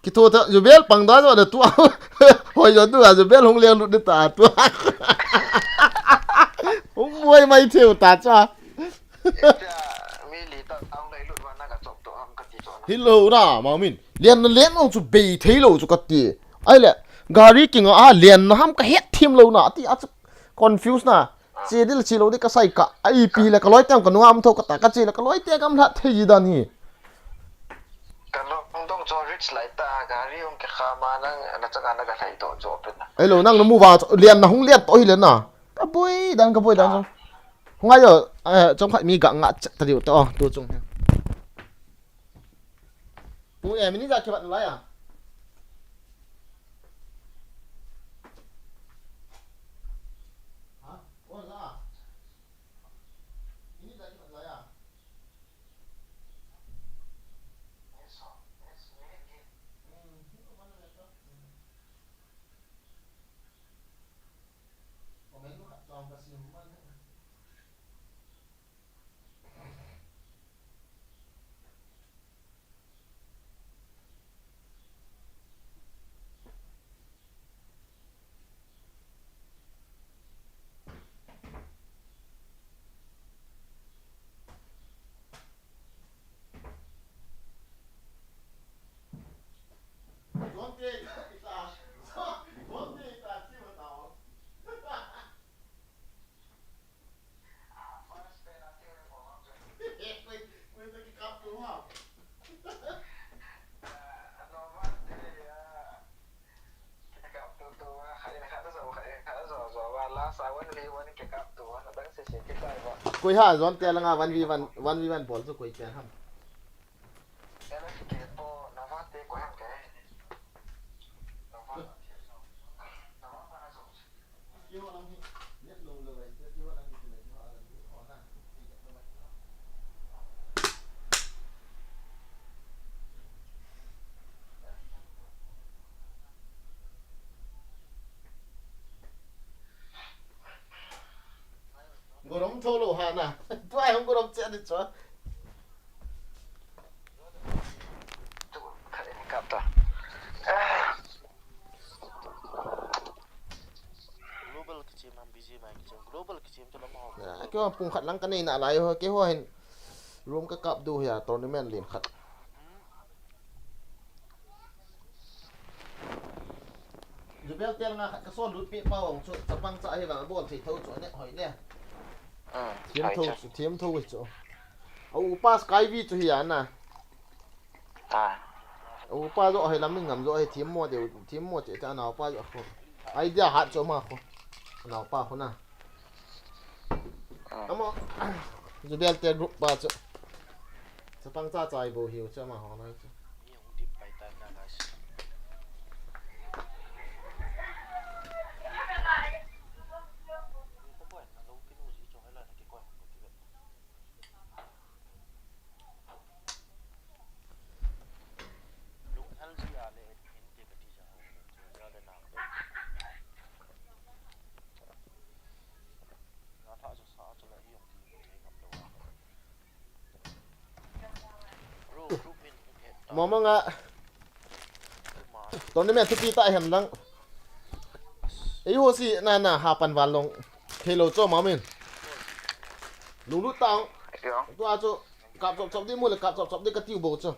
Cái thô theo chú bel bằng đó rồi tu hỏi cho tu chú bel không liên được ta tu. Không mua mày theo ta cho. Hello đó mà mình liên ông chú bị thấy lâu chú cái gì ai lẽ gari kinh liên nó ham cái hết thêm lâu nọ thì confused nè chỉ đi là chỉ lâu đi cái sai cả IP là cái lối tem cái nuam thôi cái chỉ là cái lối tem làm thế gì đó nhỉ cái lo đông cho rich lại ta gari ông cái khama nó chắc là cái thay đổi cho bên này ấy lâu năng nó mua vào liên nó không liên tối liền nè cái bôi đang không ai giờ trong phải mi gặng ngã thật điều to tôi chung bố em mình đi ra cho bạn lấy à hả ủa ra à mình đi ra cho bạn lấy à Quỳ ha zon tia langa 1v1 ball cho quỳ tia ham gorom tholo ha na tu ai không gorom che được cho global cái chim làm busy mà cái global cái chim cho nó mau cái hoa pung khát lăng cái này nã lại thôi cái hoa hình room cái cup du ya tournament liền khát dù biết tiền nga khát cái số lút bị bao ông chỗ tập băng chạy vào bồn thì thâu chỗ này hỏi nè thiếm thâu cái chỗ upa skyvi chỗ hiền nè upa rõ hay lắm mình ngắm rõ hay thiếm mua chỉ cho nào upa rõ không idea hạt chỗ mà không nào upa không nè amo dù biết tiền group ba chỗ tập băng chạy vô hiểu cho mà họ nói mong nga tournament ti ta hem lang ei ho si na hapan wal long khelo cho ma min lu tang tua cho cặp chọc đi mua là cặp chọc đi cái tiêu bộ cho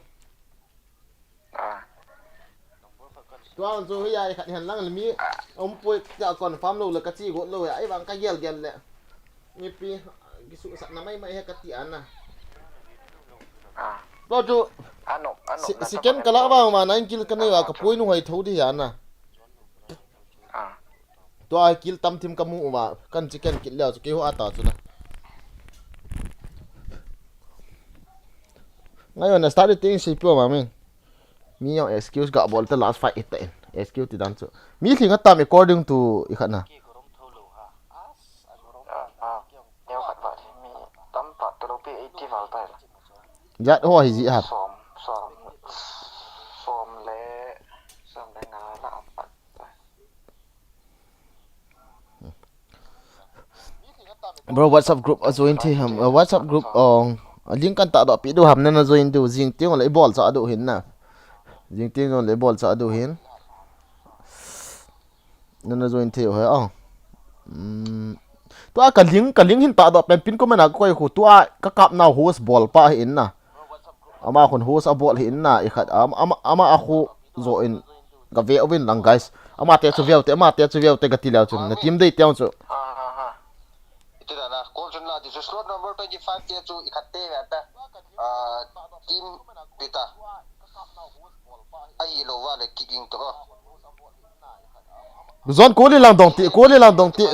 tua cho hơi ai khát hàng lăng là mi ông bôi giờ còn farm lâu là cái chi gỗ lâu ấy bằng cái gel lẹ nhịp pi cái sự sẵn nắm mấy hay cái tiền à đó chú si ken cái lá vào mà nãy kêu cái này là cái bôi nó hay thấu đi à nè tua kêu tâm thêm cái mũ mà cần chỉ ken kêu leo cho kêu hoa tao cho nè ngayon na started ting si pio mamin mi yung excuse ga ball the last fight ite excuse ti dan so mi thing atam according to ikhana jat ho hi ji hat bro WhatsApp group join thi ham WhatsApp group ong link kan ta do pi do ham na join do jing ting le ball sa do hin na jing ting le ball sa do hin na join thi ho ong to ka link hin ta do pen pin ko mana ko khu to ka kap na host ball pa hin na ama khon host a ball hin na i khat ama a khu zo in ga ve ovin lang guys ama te chu ve te ga ti lao chu na team dei tiang chu slot number 25 te chu ikhatte wata team pita ai lo wa le kicking to zon ko le lang dong ti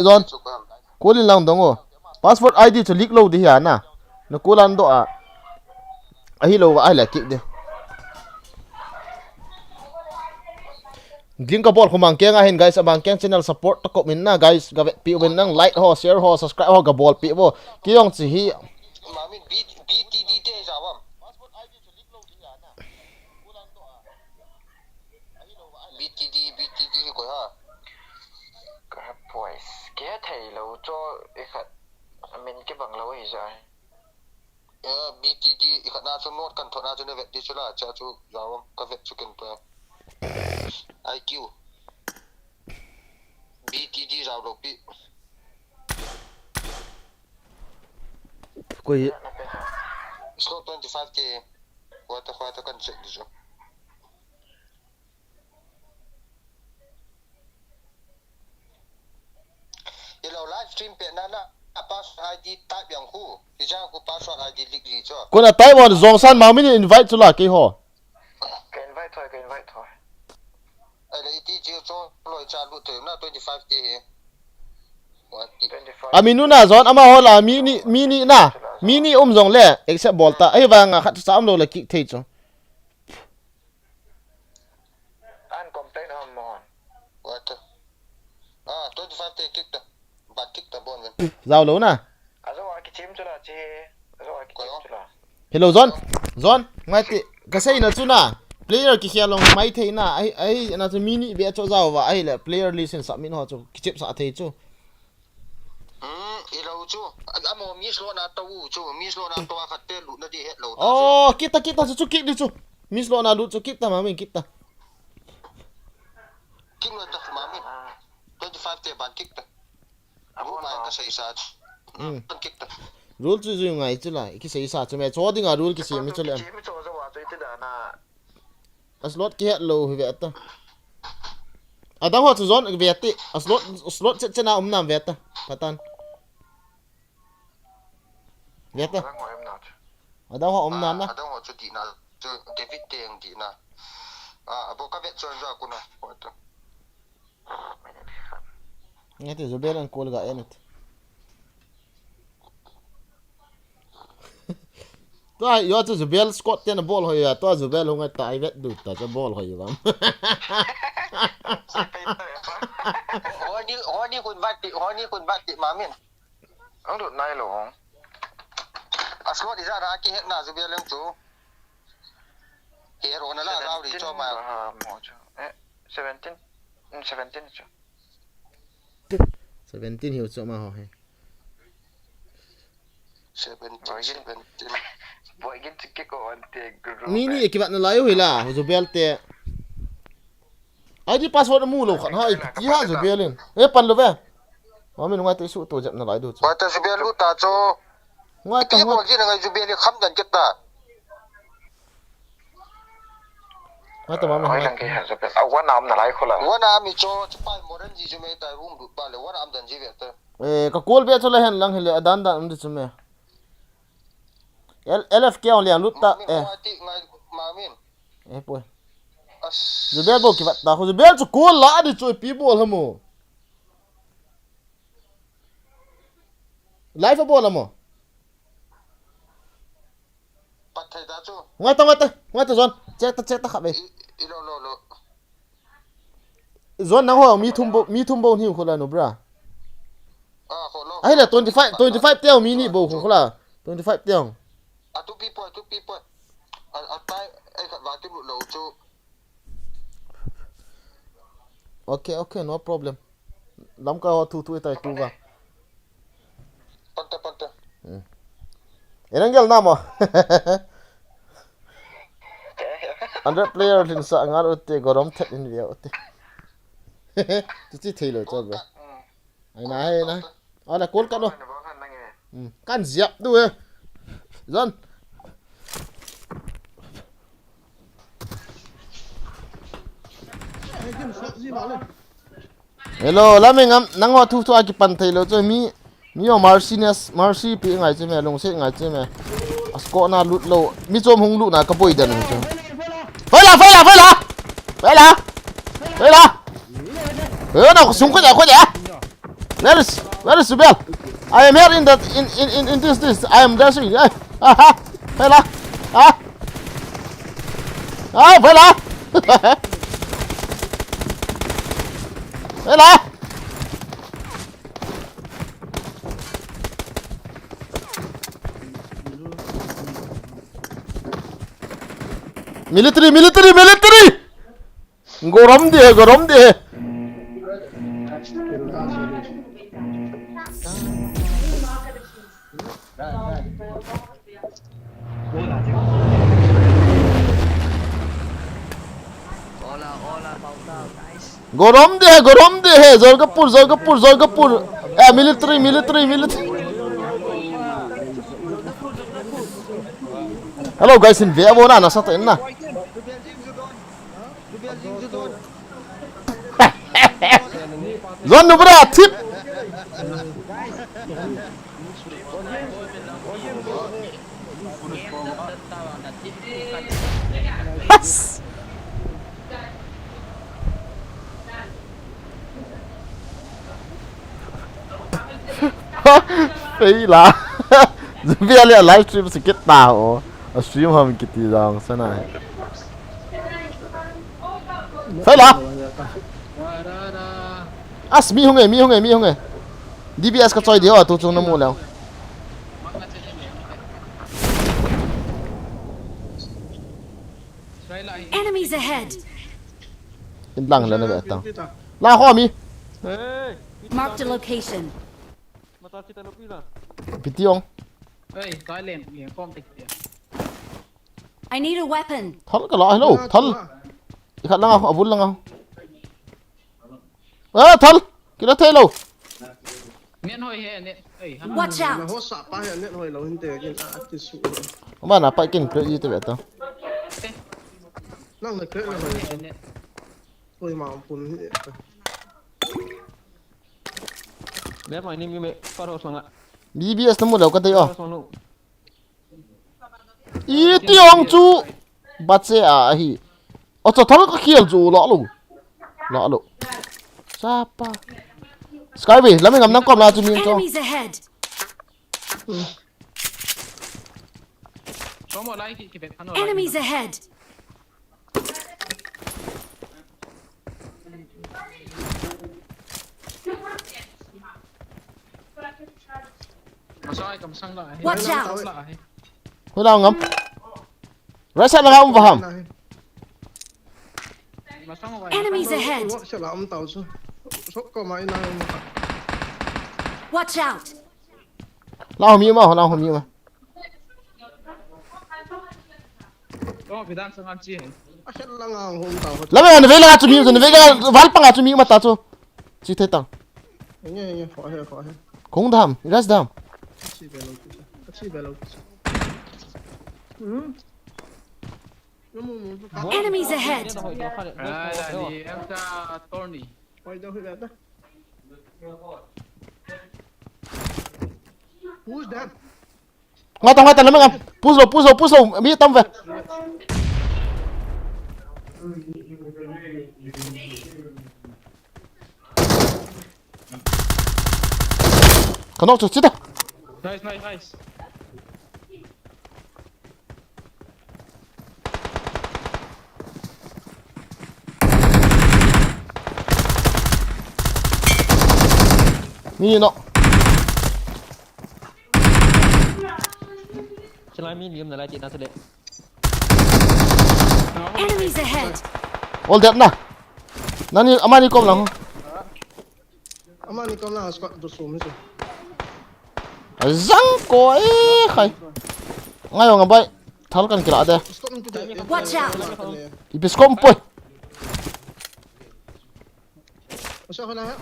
zon ko le lang dong o passport id chu lik lo di ha na no ko lan do a hi lo wa ai la kick de Gling ka ball kumang kaya nga hin guys abang kaya channel support to min na guys gavet pi win nang like ho share ho subscribe ho ga ball pi bo kiyong chi hi mamin BTD te jawam BTD ko ha ka boys ke thei lo cho ikhat min ke bang lo hi jai BTD ikhat na chu note kan thona chu ne vet di chu la cha chu jawam ka vet chu ken pa IQ BTD rao lo pi koi slot 25 ke wata kan check di jo ilo live stream pe na pass ID type yang hu ija ku password ID lik ji cho ko na taiwan zong san ma min invite chu la ke ho ke invite thôi ai ti ji cho loi cha lu te na 25 ke he aminu na zon ama ho la mini zong le except ball ta ai wang khat sam lo la kick thei chu an complain on mon what 25 te kick ta ba kick ta bon giao lo na azo wa ki chim chu la che azo wa ki chim chu la hello zon ngai ti ka sei na chu na player ki khialong mai thei na ai na chu mini be cho zaw wa ai le player license submit ho chu ki chip sa thei chu ilo chu amo mi slo na to khat te lu na di het lo oh kita chu kick di chu mi slo na lu chu kick ta ma min kick ta king lo ta ma min 25 te ban kick ta amo na ka sei sa ban kick ta rule chu ju ngai chu la ki sei sa chu me cho ding a rule ki sei mi chu le mi cho zo wa te da na slot ki het lo hi ve ta adang ho chu zon ve ti slot chena nam ve ta patan ve ta adang ho nam na adang ho chu di na chu David teng di na abo ka vet cho ra ku na to nghe thì rồi bên anh cô gọi em tôi giờ cho rồi bên Scott tên là ball hồi à tôi rồi bên không ai tại vết được tại cho ball hồi vậy hồi đi kun vắt mà mình ông đột này lỗ Scott đi ra ra kia hết nào rồi bên lên chú kia rồi nó là rau đi cho mà 17 17 hiểu cho mà hỏi 17 boy get to kick on te mini cái bạn nó lấy hồi là rồi bên te ID password mu lo khan hai ji ha Zubelin e pan lo ve ma min ngai te su to jap na lai du wa ta Zubel lu ta cho ngai ti ta bo ji na Zubel kham dan ket ta ngai ta ma Hoi lang ke ha Zubel wa nam na lai khola wa nam mi cho pai modern ji ju me ta room du pa le wa nam dan ji ve ta e ka kol be cho la hen lang hele adan dan um de chume LF ke on liang lut ta e ma min e poi Zubel bo ki bat ta khu Zubel chu kol la di choi pi bol hamo live bol hamo pat thai da chu ngai ta zon check ta kha be lo zon nang ho mi thum bo ni khola no bra ho lo ai là 25 tiêu mini bo khola 25 tiêu a tu pi po a tai ai kha wa ti lu lo chu okay no problem lam ka tu tai tu va panta erangel nama 100 player lin sa ngar utte gorom thet in via utte tu thi lo chol ba ai na ala kol ka no kan ziap tu e zon hello lameng am nang wa thu aki pan thai lo cho mi yo mercy pi ngai che me long se ngai che me asko na lut lo mi chom hung lu na ka poi dan cho phải là nó súng cái gì where is Subel I am here in this I am dancing phải là phải là military gorom de gorom de Zorgapur military hello guys in Vietnam na nasa tayo na zon no bra tip phê là bây giờ livestream sẽ kết nào stream hôm kiti dong sana phê là as mi hung e DBS ka choi dio tu chung na mu leo Enemies ahead. in lang la na ba tang la ho mi Marked a location. Mata kita lupi lah. pitiong ơi có lên miếng com tịch tiền I need a weapon. thal ka la hello thal ikhat lang ako abul lang ako thal kila thelo miễn hồi hệ nè ấy Watch là out. hốt xạ ba hiện nên hồi lâu hình tệ trên à thì sụ ma na pa kin pre yi te ta năng là cái là hồi hệ nè hồi mà bùn Biar main ini mi paros lang. DBS na mu leo ka te o Paros lang lu. i tiong chu batse a hi o cha thal ka khiel chu lo lo sapa Skyby lameng ngam nang kom la chu min cho Enemies ahead. có một like thì phải ăn Enemies ahead. mà soi cầm xăng lại Watch out. lại hu lao ngam rasa la ngam faham mà xong rồi Enemies ahead. sẽ là ông tàu số số có máy năng Watch out. lao mi ma lao mi ma có một việt nam sang ăn chi Asyad lang ang home tao. Lama na vela tu mi tu vela val panga tu mi mata tu. Ci te tang. Ini kau ahe. Kong dam, ras dam. Kecil belau. Enemies ahead! Ah, ali é da Tony. Oi, dah hilang dah. Who's that? Ngata lama ngam. Push lo. Mi tam ve. Kanok tu cita. Nice. Mi no. Selain medium na lagi nasa le. Enemies ahead! All that na. Nani amani kom lang. Aman ni kau lah squad tu semua tu. Zang ko khai. Ngayo nga bay. Thal kan kila ade. Squad tu dah. Watch out! Ibis kom poy. Masuk kau lah.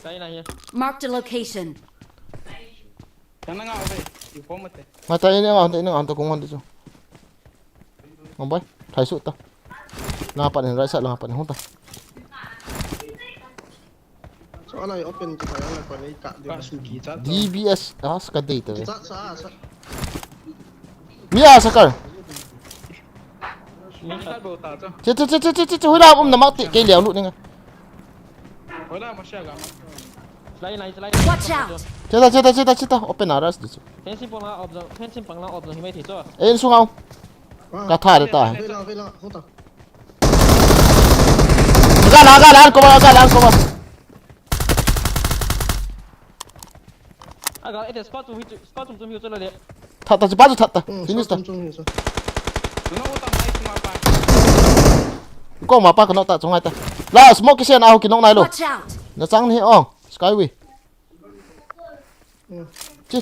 Kaya na here. Marked a location. Tanang nga okay. Inform mo te. Mata ini nga to kong dito. Ngabay. Thai su ta. Langapan ni raisa langapan ni hunta. Soalnya open kita yang kau ni kat dia. Pak Sugi chat. DBS ska data. Sa. Mia sakar. Ni chat bo ta cho. Che hui la na mak ti ke liao lu ni nga. Wala masya ga. Selain. Watch out! Cita open aras dito. Fencing pang lang observe himay tito. En sungaw. Ka tha de ta. Vela, huta. Galan ko ba. Aga ite squad tum hiu chalo le. Tha baju tha ta. Finish ta. Ano uta mai kuma pa. Ko ma pa ka no ta chungai ta. La smoke ki sen a ho ki nok nai lo. Watch out! Na chang ni ong. Skyway. Che.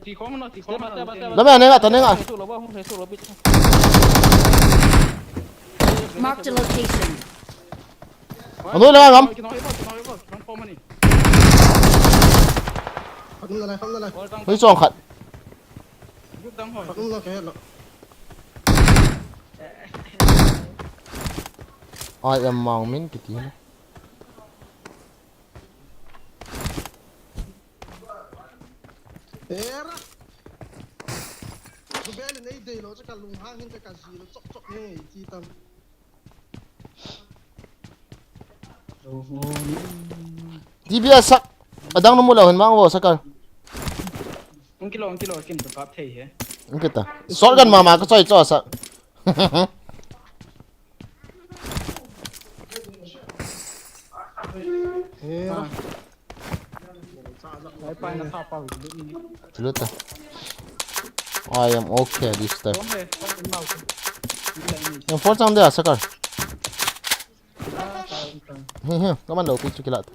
Ti khom no. Lama ne nga ta ne nga. Su lo ba hung su lo bit. Marked a location. Ano la ngam. Kan pom ni. Alhamdulillah. Hui chong khat. Group dang ho. Alhamdulillah kaya lo. I am mang min kiti na. Era. Subeli nei dei lo cakap lung hangin cakap zero cok ni hitam. DBS sak. Adang no mula hun mang wo sakar. 1 kilo kin to kap thei he. Kita. Sort kan mama ka choi cho sak. Era. Lai pa na tha pa wi ni. Luta. I am okay this time. Pom he. Pom mau. Yang for chang dia sakar. Kaman daw picture kilat.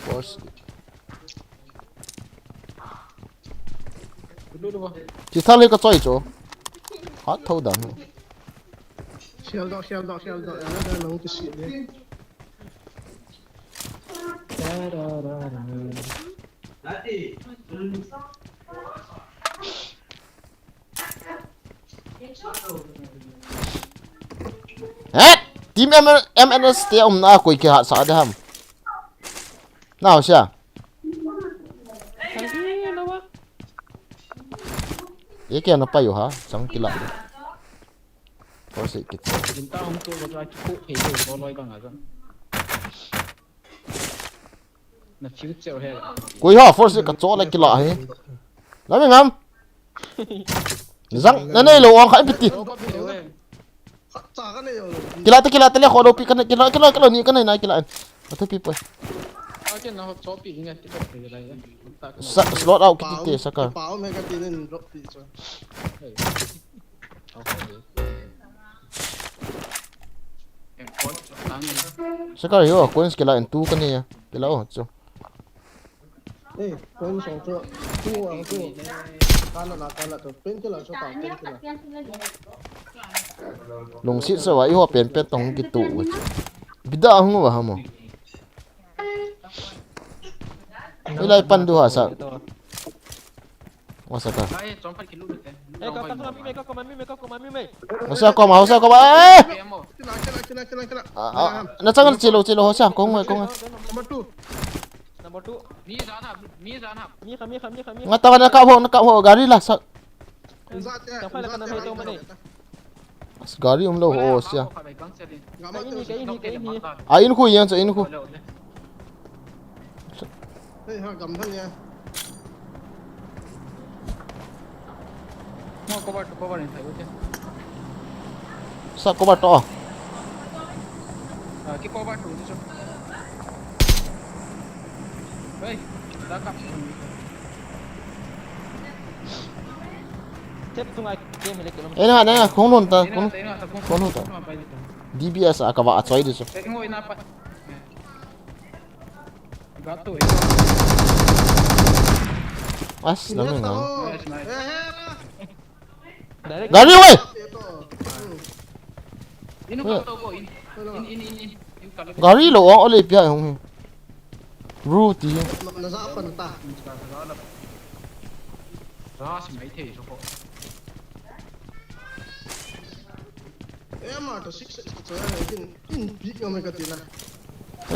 Force. Dulu ba. Chỉ thằng lấy cái choi cho. Hot thâu đàn. Shell dog. Ada nang tu shit dia. Team MNS dia na koi ke hat sa ada ham. Nào siya. Ye kaya na payo ha, sang kila. Force kit. Jinta hong tu ba try to pay ko loi bang aga. Na future he. Koi ha force ka cho la kila he. Lami ngam. Zang na nei lo ang khai piti. Cak kan ni yo. Kila le kho do pi kan kila ni kan na kila. Atau pi pa. Akin na hot shopping ngat ti ko lai. Slot out kiti te saka. Pau mega tinin drop pi so. Saka yo coins kila en tu kan ni ya. Kila oh cho. eh point so cho tu ang tu kala to pen kala so ta pen kala lùng xịt sao vậy họ bền bền tông cái tụ bị đau không hả mo cái này pan du hả sao masa ka Ay, trompa que luta. Kau mami kau mami. masa ko eh kila na changal chilo ho sa kong number 2 Number 2. Mi zanap. Mi kami. ngata na ka ho gari lah sa gari lo ho sia in khu yang in khu eh ha gam than ya Mau cover ni thay uche. sa ko ba to Ki cover tu tu. Hey, dah kap. Cep tungai game ni kalau. na kong non ta kong non ta DBS ka ba choi du so Tengok ini apa? Gato. as lang nga Direct. gari oi Ini gato ko. Ini kalau gari lo ang ole pia hong ruti nasapan ta ras mai the so ko. eh ma to 6 so in big ngam ka tina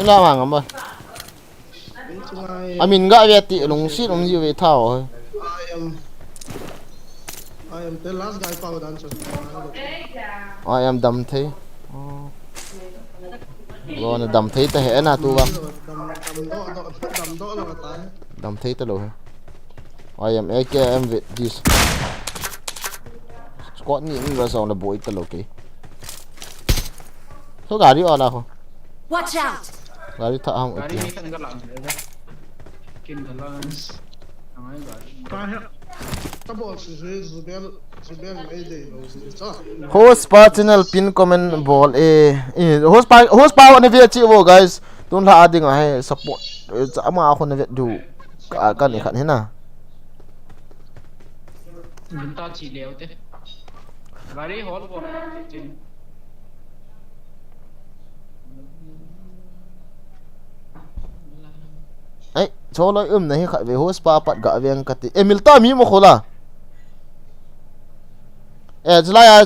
la ma ngam ba in chungai amin ga ve ti lung si lung ji ve thao I am the last guy power dancer I am dam thế lo na dam thế ta hệ na tu ba dam do là ta dam thế ta lo I am AKM with this squad ni ra sao là boy ta lo ke số gari ala ko Watch out! gari tha hang Gari uti ni kan enggak langsung. Kin balance. Ang gari. ta bo zubel mai de lo so host personal pin comment ball host power ne ve chi wo guys tun la ading hai support ama ko ne ve du ka ni khan he na Minta chi leo te. Gari hall ko. ấy cho nói này khải về host pa pat gạ về cái gì emil ta mi mo khola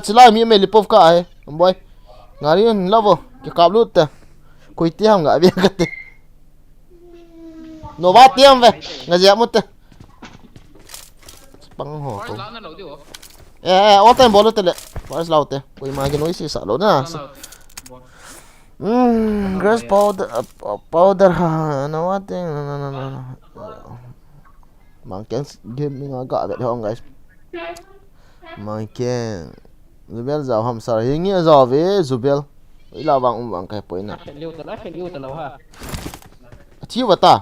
chulai mi me lipov ka ai boy ngari lavo cái cặp lút ta coi tiêm gạ về cái gì nova tiêm về ngài dẹp một ta băng hồ First lang na load yo. all time ball tele first laut te coi mà cái nói gì sợ lỗ na grass powder ha no what thing no mang keng gaming agak vậy không guys mang keng Zubel giàu hầm sờ hình như giàu với Zubel ấy là bằng cái point này Khen liu tu lâu ha. chiêu vào ta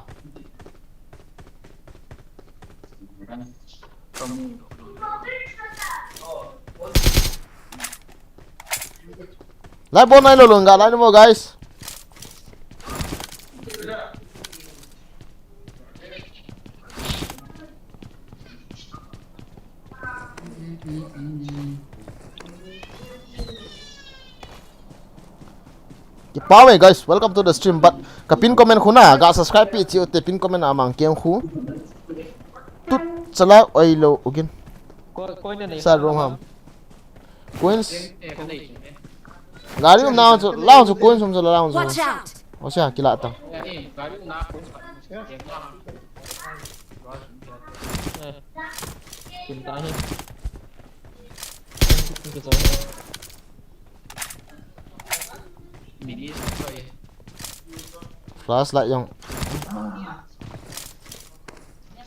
lại ball này luôn gạt lại nữa guys Power guys, welcome to the stream. But kapin comment khuna, ga subscribe pi chiu te pin comment amang kiang khu. Tut chala oilo again. Coin này. Sa rong ham. Coins. Eh kan dai. Gari now so lao so coins som so lao so. Watch out! O sia kila ta. Eh gari na ko. Cinta ni. Kita Mini so ye. Flash light yang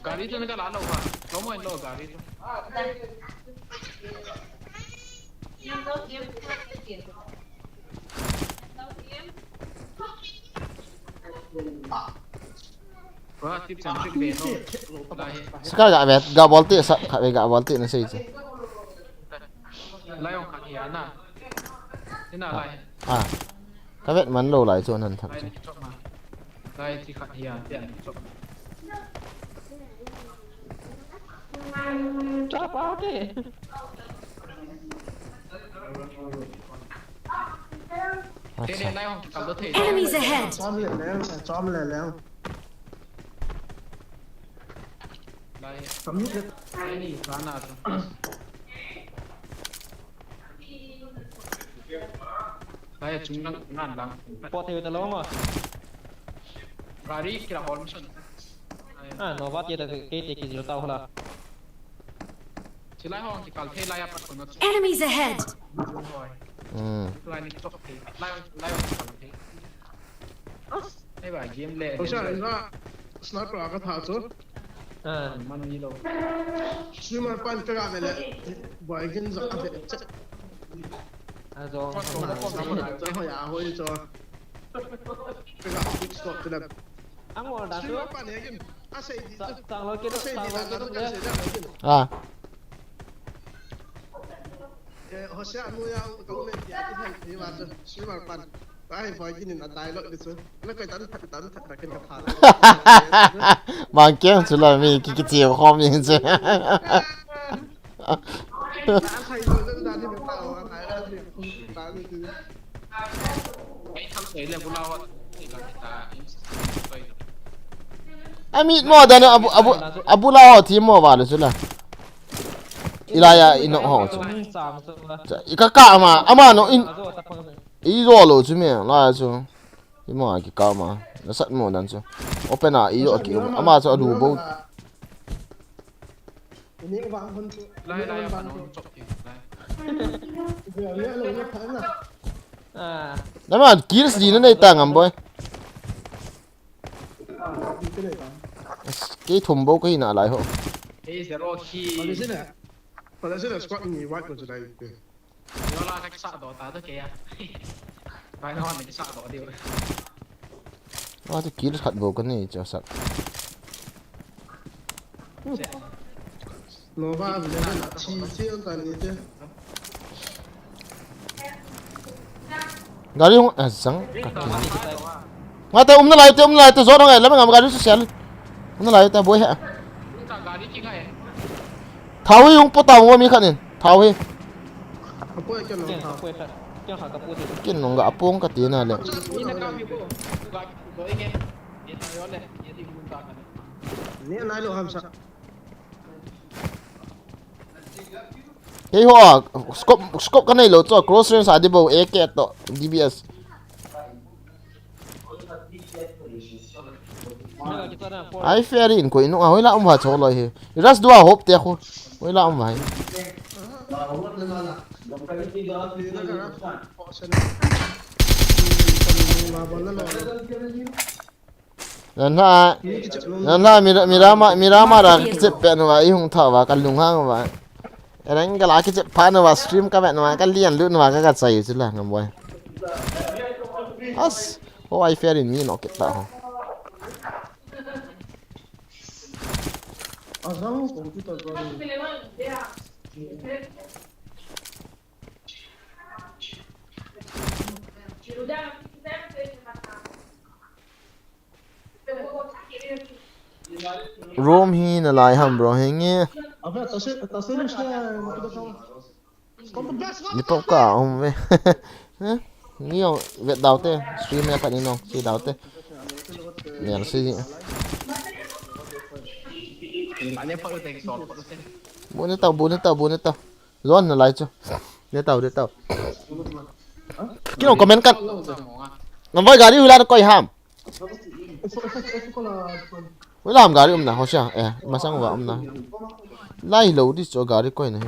Gari tu nak lalu ha. Kamu yang lo gari tu. Wah, tip centric deh no. sekali gak vet gak volti sa gak volti na sei. Layong kakiana. Ini lay. À. Cái vet man lo lại cho nên thật. Lay ni cok ma. Lay ti kakian tian cok. Trap out đi. Thế đến nay không cầm được thể Enemies ahead! Xóm liền léo. đây Cấm nhất đấy. đây đi phá nào đây chúng đang ngàn lắm Bỏ theo tao luôn mà. gari kira holmson À, nó bắt vậy cái gì tao là. chỉ lại hong thì cả thế lại apa còn nó Enemies ahead! rồi lại đi chọc thì lại còn thế đây bà game lệ Không sao là sniper cái thảo số. À, man đi đâu Nhưng mà quan cái này là bởi cái giọng về chất. à rồi. Tôi hỏi hồi cho cái gạo big stop cái này. Ăn ngon đã Nhưng chưa? mà quan này cái Sang lối kia đó đấy. À họ sẽ mua công nghệ thì cái thằng thì mà chứ mà quan cái vài cái này là đại lợi đấy nó cái tấn thật cái cái thằng bằng kiếm出来咪cái chiều后面去thầy rồi nó ra thì mình tạo thầy ra thì không bán được thứ cái thằng ấy là củaเราthì là kita I mean more than Abu Lao team more vào rồi Ilaya ino ho ikaka ma ama no in i ro lo chu me la chu i mo ki ka ma na sat mo nan chu open a i ro ki ama chu adu bo ini vàng hơn lại lại apa nó chọc thì lại giờ nghĩa là nó thắng à À, na ma ki ris di na nei ta ngam boy cái này cái thùng bố cái nào lại hộ cái zero key còn là squad nghỉ white của đây nó là cách xạ đó ta tới kia phải nó mình xạ đó điều à thì kỹ thuật vô cái này cho sạch Nova vì nó là chi chiên toàn như thế gari không à sáng ngay tay nó lại tôi gió nó ngay lắm ngắm gari social nó lại tay bôi hả gari kia này tháo hi không bắt tàu ngồi mi khăn nên tháo hi không có cái kiêng nào học quay phật, kiêng học cặp bút thì. cái nó ngã buông cái tiền này ini nak kami pun gari go ingin dia tahu oleh dia di muka kan nghĩa này lộ hàm sao hey ho scope cái này lo cho close range adi bo AK to DBS Mereka kita na for. ai fair in ko ino hoi la om wa cho lo hi ras dua hop te ko hoi la om vai nan ha mirama ra cái chip pe no wa i hung tha wa kan lung hang wa anh cái lá cái chip pa no wa stream ka ba no wa kan lian lu no wa ka sai chu la ngam boy as ho ai fair in mi no ke ta ho azam computer rồi room hi na lai ham bro hinge अब तसे नहीं ni pop ka om ve ni yo vet dau te stream ya ka ni no si dau te ni al si banyak perlu tek sort bu ni tau zon na lai chu ni tau kino comment kan ngam vai gari hula koi ham với làm gari na ho sha masang wa na lai lo di cho gari koi na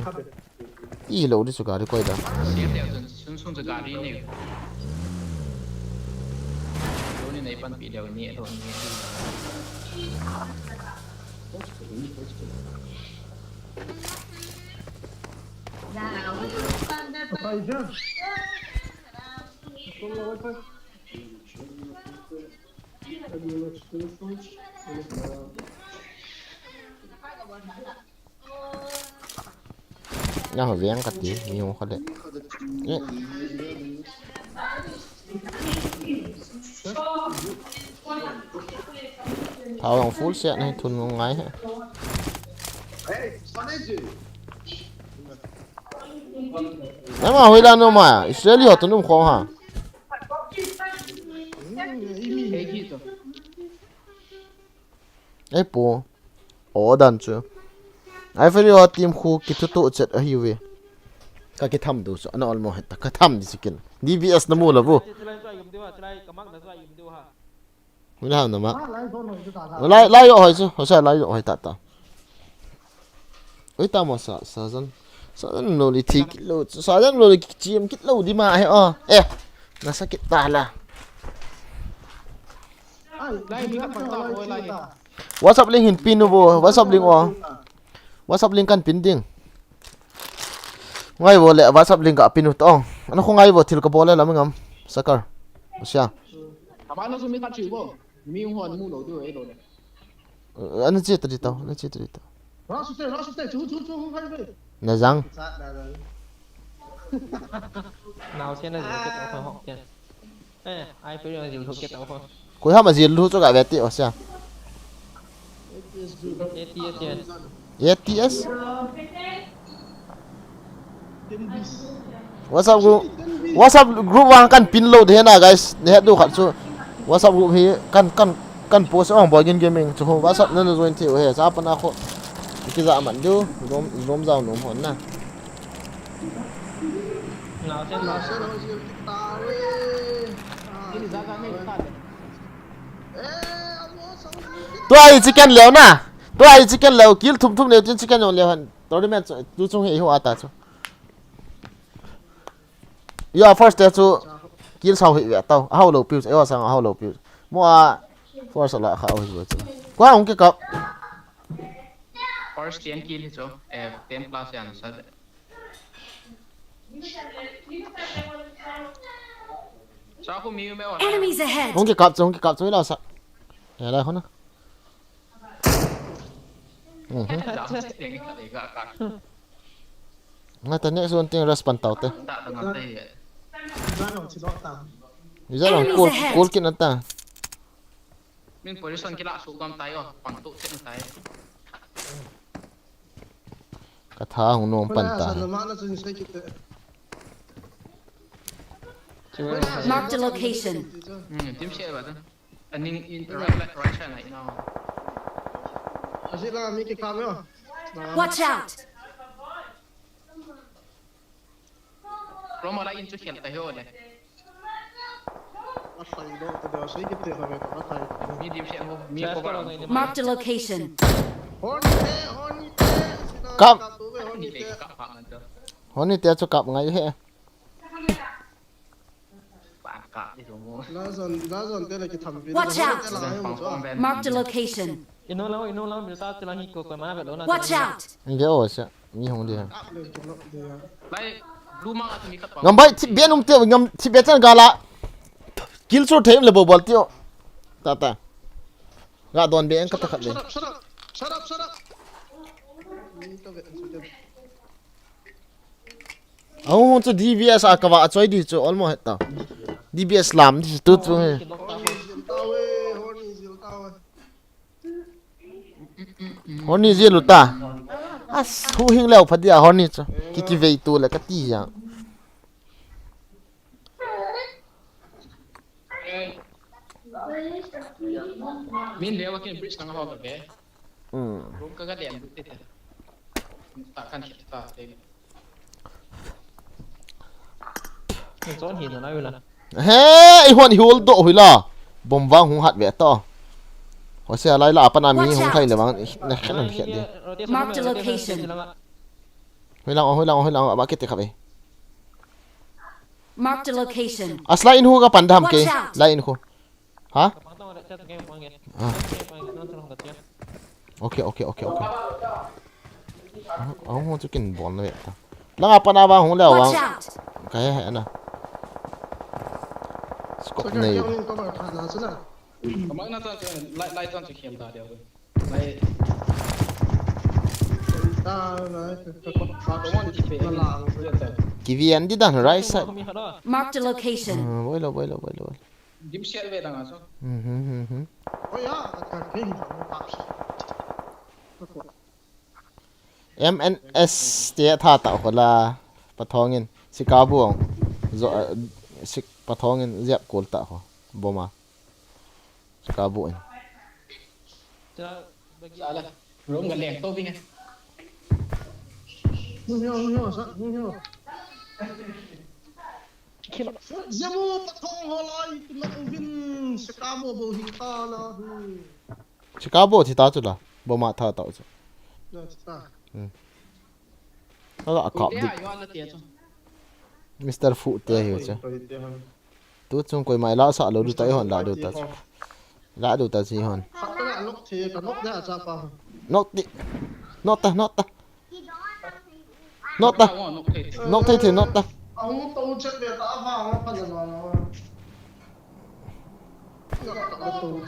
i lo di cho gari koi da dia dia sun gari ni ini nei pan video ni thôi nhà họ vén cái gì nhiều khó đấy tháo bằng full set này thun ngon ngay hả 那么回来弄嘛，这里好多弄黄哈。 ai po o dan chu ai phải lo team khu ki tu to chat a hiwe ka ki tham du so ana almo heta ka tham di sikin dbs na mu la bu mula na ma lai yo hoi chu ho sa lai yo hoi ta ta oi ta mo sa zan no li thi ki lo sa zan lo li chim kit lo di ma he o na sakit ta la WhatsApp link hin pin bo WhatsApp link o WhatsApp link kan pin ding ngai bo le WhatsApp link ka pin to ano ko ngai bo thil ka bole lam ngam sakar sia abano sumi ka chi bo mi hon mu lo do e lo le ana chi tri to na chi tri to chu na jang nào xem là gì cái tàu họ tiền ai phải là gì thuộc cái tàu không cuối ha mà gì lu cho cả vet ti o sia ATS WhatsApp group wang kan pin load he na guys ne du khat chu WhatsApp group hi kan post on boy gaming chu WhatsApp na join thi he sa pa na kho ki za man du rom zao nom hon na nào xem là tôi chicken leo na tôi chicken leo kill thum leo trên chicken leo han tôi men tu chung he ho ata chu yo first day chu kill sau hi tao how low pills e sang how low pills mo first la kha hi chu kwa ong ke kap first 10 kill cho 10 plus yan sa sao không miêu mèo Enemies ahead! ong ke kap chu la sa ya la hona ngay tại nãy xuân tiếng respond tàu te giờ là call kia ta mình position kia là số con tay rồi bằng tụ trên tay cả thà hùng nôm pan ta Marked a location. Team share vậy đó anh in right side này nào Watch out! Roma lại in chút hiện tại hồi này mi team share không mi cover Marked a location. cặp đi về cặp bạn nữa hôm nay tiêu cho cặp ngay thế bạn cặp đi rồi mua Watch out! Marked a location. ino lang mình sao chỉ là hít của má vậy đó là Watch out! anh nhớ rồi sao mi hùng đi lại lu mang at mi cặp ngắm bay thì biến ông tiêu ngắm thì biến chân gà lạ kill số thêm là bộ ball tiêu ta gà đòn biến cắt khát lên Shut up. ông cho DBS à các bạn chơi đi cho almost hết tao DBS làm thì tốt rồi Honey gì luôn ta thu hình leo phát dia honey cho kiki về tu là cái gì vậy min lewa kin bridge nang ho be rum ka ga dem dit ta kan hit ta te mình chọn hiện ở đây là hey hon hiul do hila bom wang hung hat ve to ho se lai la pana mi hung thai le wang na khan khiat đi Marked a location. hoi lang ba ke te khabe Marked a location. asla in hu ga pandam ke lain khu ha okay ông hon chu kin bon le ta langa pana wang hung leo Watch wang out! cái hệ na scope này kamang na tan lai tan chu khem ta deu lai kivian di dan right side Marked a location. voi lo dim share ve dang aso MNS เจ๊ท่าเต่าคนละปะทองเงินสิกาบวงสิปะทองเงินเจ็บกูตะเขาบ่มาสิกาบวง จะbagi Salah. Belum kan leng tu ping. Heo sa heo Jamu patong holai nak win sekamo bo hita la hu สิกาบวงที่ตาจุละบ่มาท่าเต่าจุ na ta แล้วก็อากาศ Dia ดิ yo ala tia tu. มิสเตอร์ฟูเตียอยู่จ้ะตู้จงกวยไม่ละสะเราดูตาหอนละดูตาละดูตาสิหอน Fakta lok the ka lok da cha pa nốt ta Nok nốt thấy thì nốt ta Ang to check be ta ba ang pa na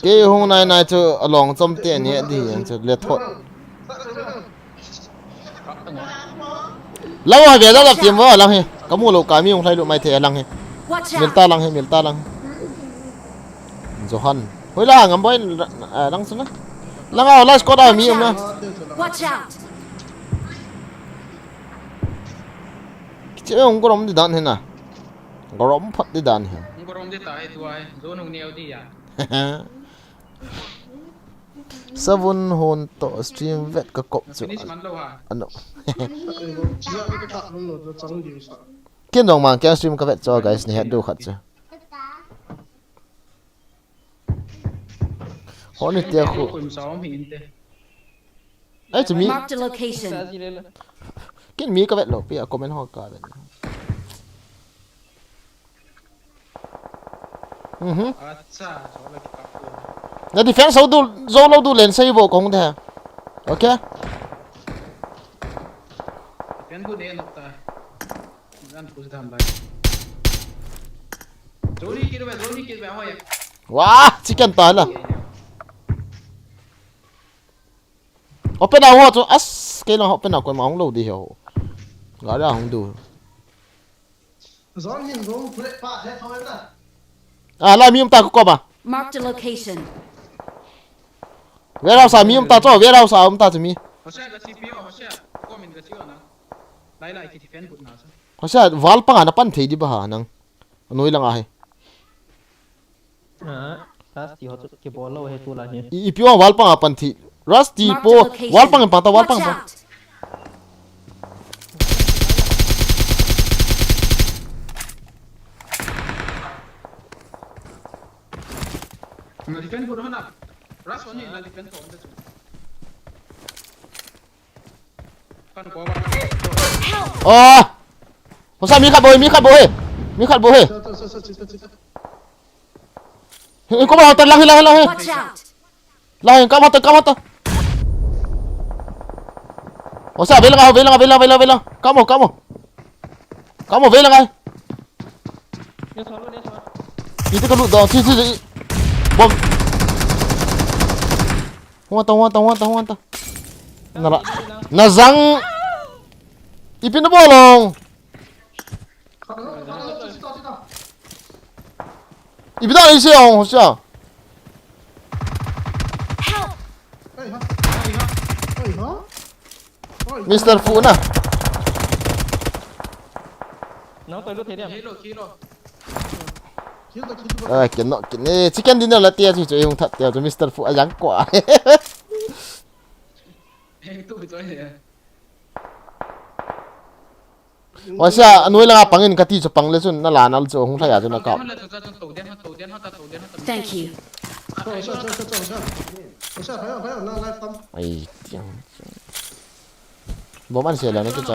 cái hôm nay này cho lòng trong tiền nhé thì cho liệt thôi lâu rồi về đó là tiền vỡ lăng he có mua lẩu cá mi không thay độ mày thế lăng he Watch miền out! ta lăng he miền ta lăng Johan hồi là ngắm bơi lăng xuống đó lăng ao lăng có đào mi không nè Watch out! chứ không có đóng đi đàn he nè có đóng phật đi đàn he Ngorong dia tai tu ai. Zone ng neo dia. Seven hồn tổ stream vẹt cái cộp chỗ Finish man lo ha. anh đâu Chia cái ta nó nó chẳng điều sa kiên đồng mang cái stream cái vẹt cho guys này hết đồ khát chứ họ này tiêu khổ Kum som hin te. ấy chỉ mi Marked a location. Sa sini lah. cái mi cái vẹt lộc bây giờ comment họ cả vậy Acha, so lagi kapur. nhà defense sau du dâu lâu du lên xây vô cũng thế ok Pian ku de nok ta. Gan ku tham lai. Zoni kir ba hoya. wow chicken tỏi là open nào họ cho as cái nào open nào còn móng lâu đi hiểu gọi là không đủ Zon hin gong pule pa he thôi na à lại mi ta có mà Marked a location. về đâu sao mi ta cho về đâu sao ta chỉ mi Hosia ga CPO hosia. Komen ga siyo na. Lai lai ki defend put na sa. họ sẽ val pa na pan thấy đi bà hà năng nói lang ai Pasti hot ke bola he tu lah ni. ipiwa val pa pan thi rusty Marked po a location. val pa ta val Watch pa out! Na defend put na. Ras one na defend to. Kan ko ba. ờ họ sao mi khát bồi có bao tần lăng Watch out! lăng cắm hot họ sao về lăng cắm một về lăng ai Dia solo dia solo. itu kan lu chi bom huan ta na răng ipin na bolong ipin na isi ông sao Help! Mr. Fu na Nấu tôi lúc thế điểm. Kilo. kiến nọ kiến chicken dinner là tia chỉ dùng thật tia cho Mr. Fu ăn quả Tu bi toi de. wa sia nuôi là pangin kati cho pang le chun na la nal cho hung thaya cho na ka Thank you. ai bom ăn sia là nó cái cha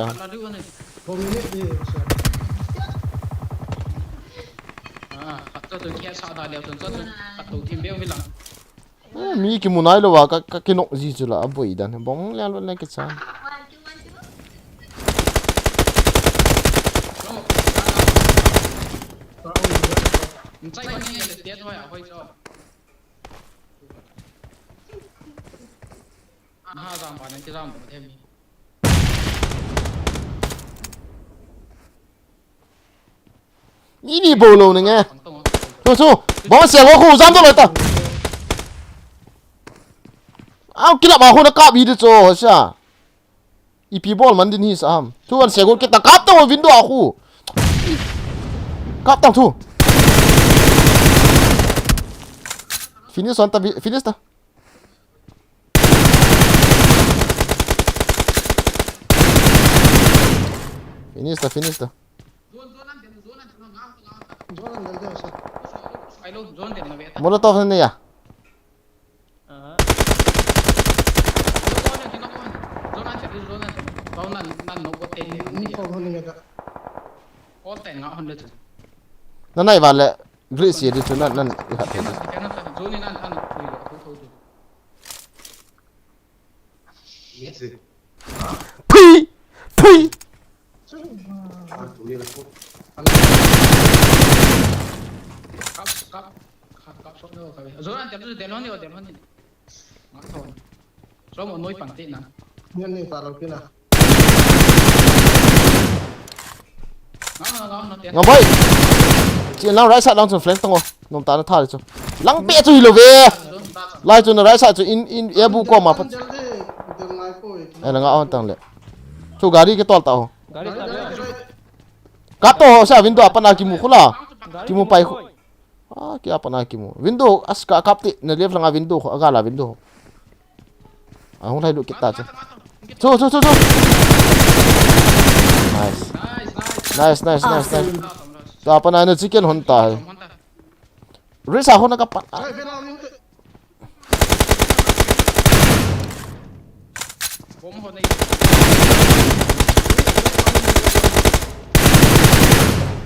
mi ki munai lo wa ka ki nok ji chu la boi dan bong la lo la cái cha ini bolo này nghe su bom sia wo khu zam to lo ta ao kila ba khu na ka bi de cho sia EP ball man din hi sam tu an segon kita kap tang window aku kap tang tu finish on ta finish ta finish ta Zoran del Deus. Ai lo zone din na beta. molotov na ya All tay nga hon le. na nai wale grease ye tu nan i hat Zone nan an kui lo thu thu. pui Kap sok no ka. Zone an tem den hon ni. Nga thon. So mo noi pang ti na. Nhân này vào đầu kia nào. Nga ngam boy chỉ lang right side lang chu flank tango nom ta na tha chu lang pe chu lo ve lai chu na right side chu in ebu ko ma pat ai la nga on tang le chu gari ke tol ta ho Gari start. kap to sa window apana ki mu khula ki mu pai khu ki apana ki mu window as ka kap ti na left lang a window aga la window hong thai lu kita chu nice ta apana na chicken hon ta risa hona ka pat Ê, bên nào nhưng Bom hon ni.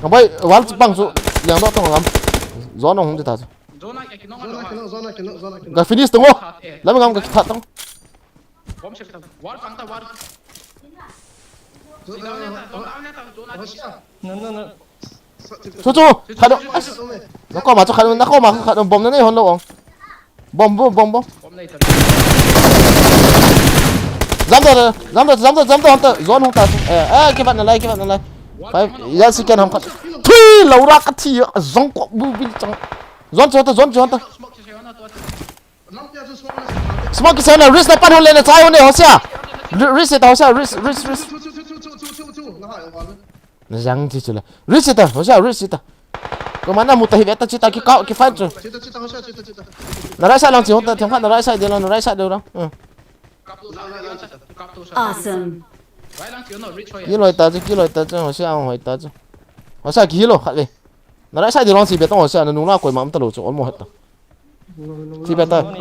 ngam boy wal bang chu yang do tong ngam zo nong hong ta Zone ai ki no zona kia nọ. ga finish tango lam ngam ga that tang Bom ship ta. War pang ta war. Zona No. chu khado nó có mà cho khado nó có mà khado bom nó này hon đâu bom Bom nei ta. dám tới hon tới zone hong ta cái bạn này phải ya si ken hom khat thui lo ra ka thi zong ko bu bil chang zone cho ta Smoke se ona to. Long kia chú xuống nó. smoke se na risk na pan hon le na chai hon ne ho sia risk ta ho sia risk Chú. Nó hỏi vào luôn. na jang chi chula risk ta ho sia risk ta ko mana mu ta hi ta chi ta ki ka ki fight chu Chita không sao chita. na right side lang chi hon ta thang khat na right side de na right side de lang Kap tu sa. Awesome. Vai lang chiu no reach hoy. ki loi ta chu ho sia hoi ta chu ho sia ki lo khat le na right side de lang si be tong ho sia na nu la koi mam ta lo chu on mo het ta ti be ta Vai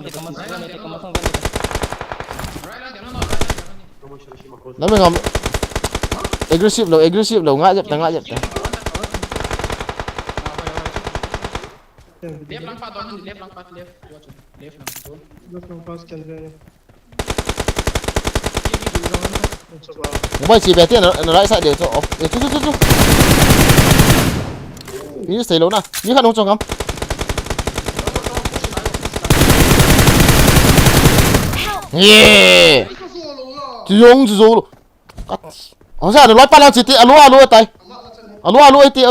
lang den no. na me ngam aggressive lo nga jap ta Left lang pa don, left. Watch. Left lang don. Nó không pass chân về. Boy chỉ bé tiền nó lại sai để cho off. Chú. Như thế lâu na, như khăn không cho ngắm. Yeah. Chú dùng. Ở ra được lói pa lang chỉ tị alo tay. Alo tị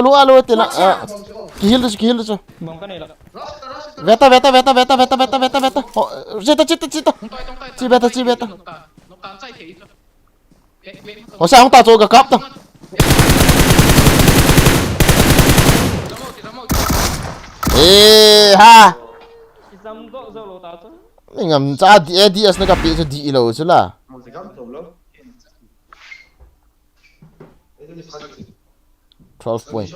là ki heal được cho. Bom ka nila. Veta. Chita. Chi beta. No kan sai thei. Ở sao không ta cho cả cáp đâu. Ê ha. Isam do lo ta tu. Mình ngầm cha DS nó gặp bị cho đi lâu chứ là. 12 point.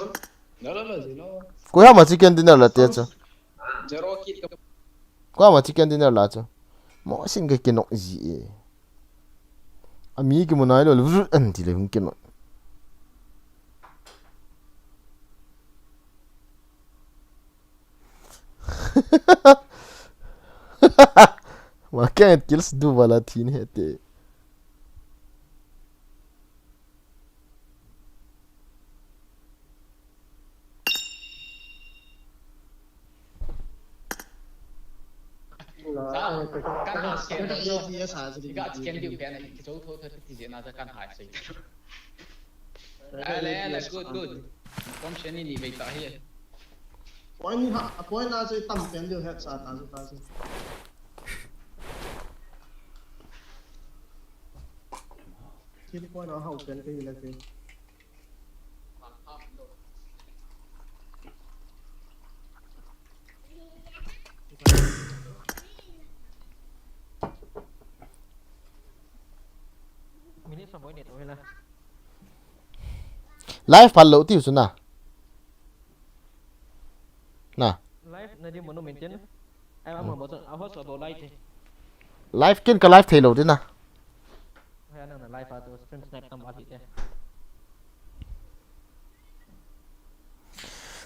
No, zero. Kuya mà chicken dinner là tiệt chứ. Zero kit ka. Kuya mà chicken dinner là chứ. Mỗi sinh cái nọ gì. Ami cái muốn nói là lúc ăn thì là không cái nọ. Mà cái kills du vào tin hết đấy. Kan scan Dia xả gì. Ga scan diu pen ai zo tho tho ti je na za kan hai sai. Ale, good. Bom chen ni bei ta hi. Point là chơi tầm tiền điều hết xả ta. คิดว่าเราเข้ากันก็อยู่แล้วสิ มินิสมบูรณ์เน็ตโอ้ยละ live พันโลที่สุดนะน่ะ ไลฟ์ในที่มโนเมนเจนไอ้ว่าเหมือนบอกเอาหัวสอบไลฟ์ที่ live กินกับ live เทโลด้วยนะ ให้อันนั้นไลฟ์ตัวสเปนสแน็คทำอาทิตย์เนี่ย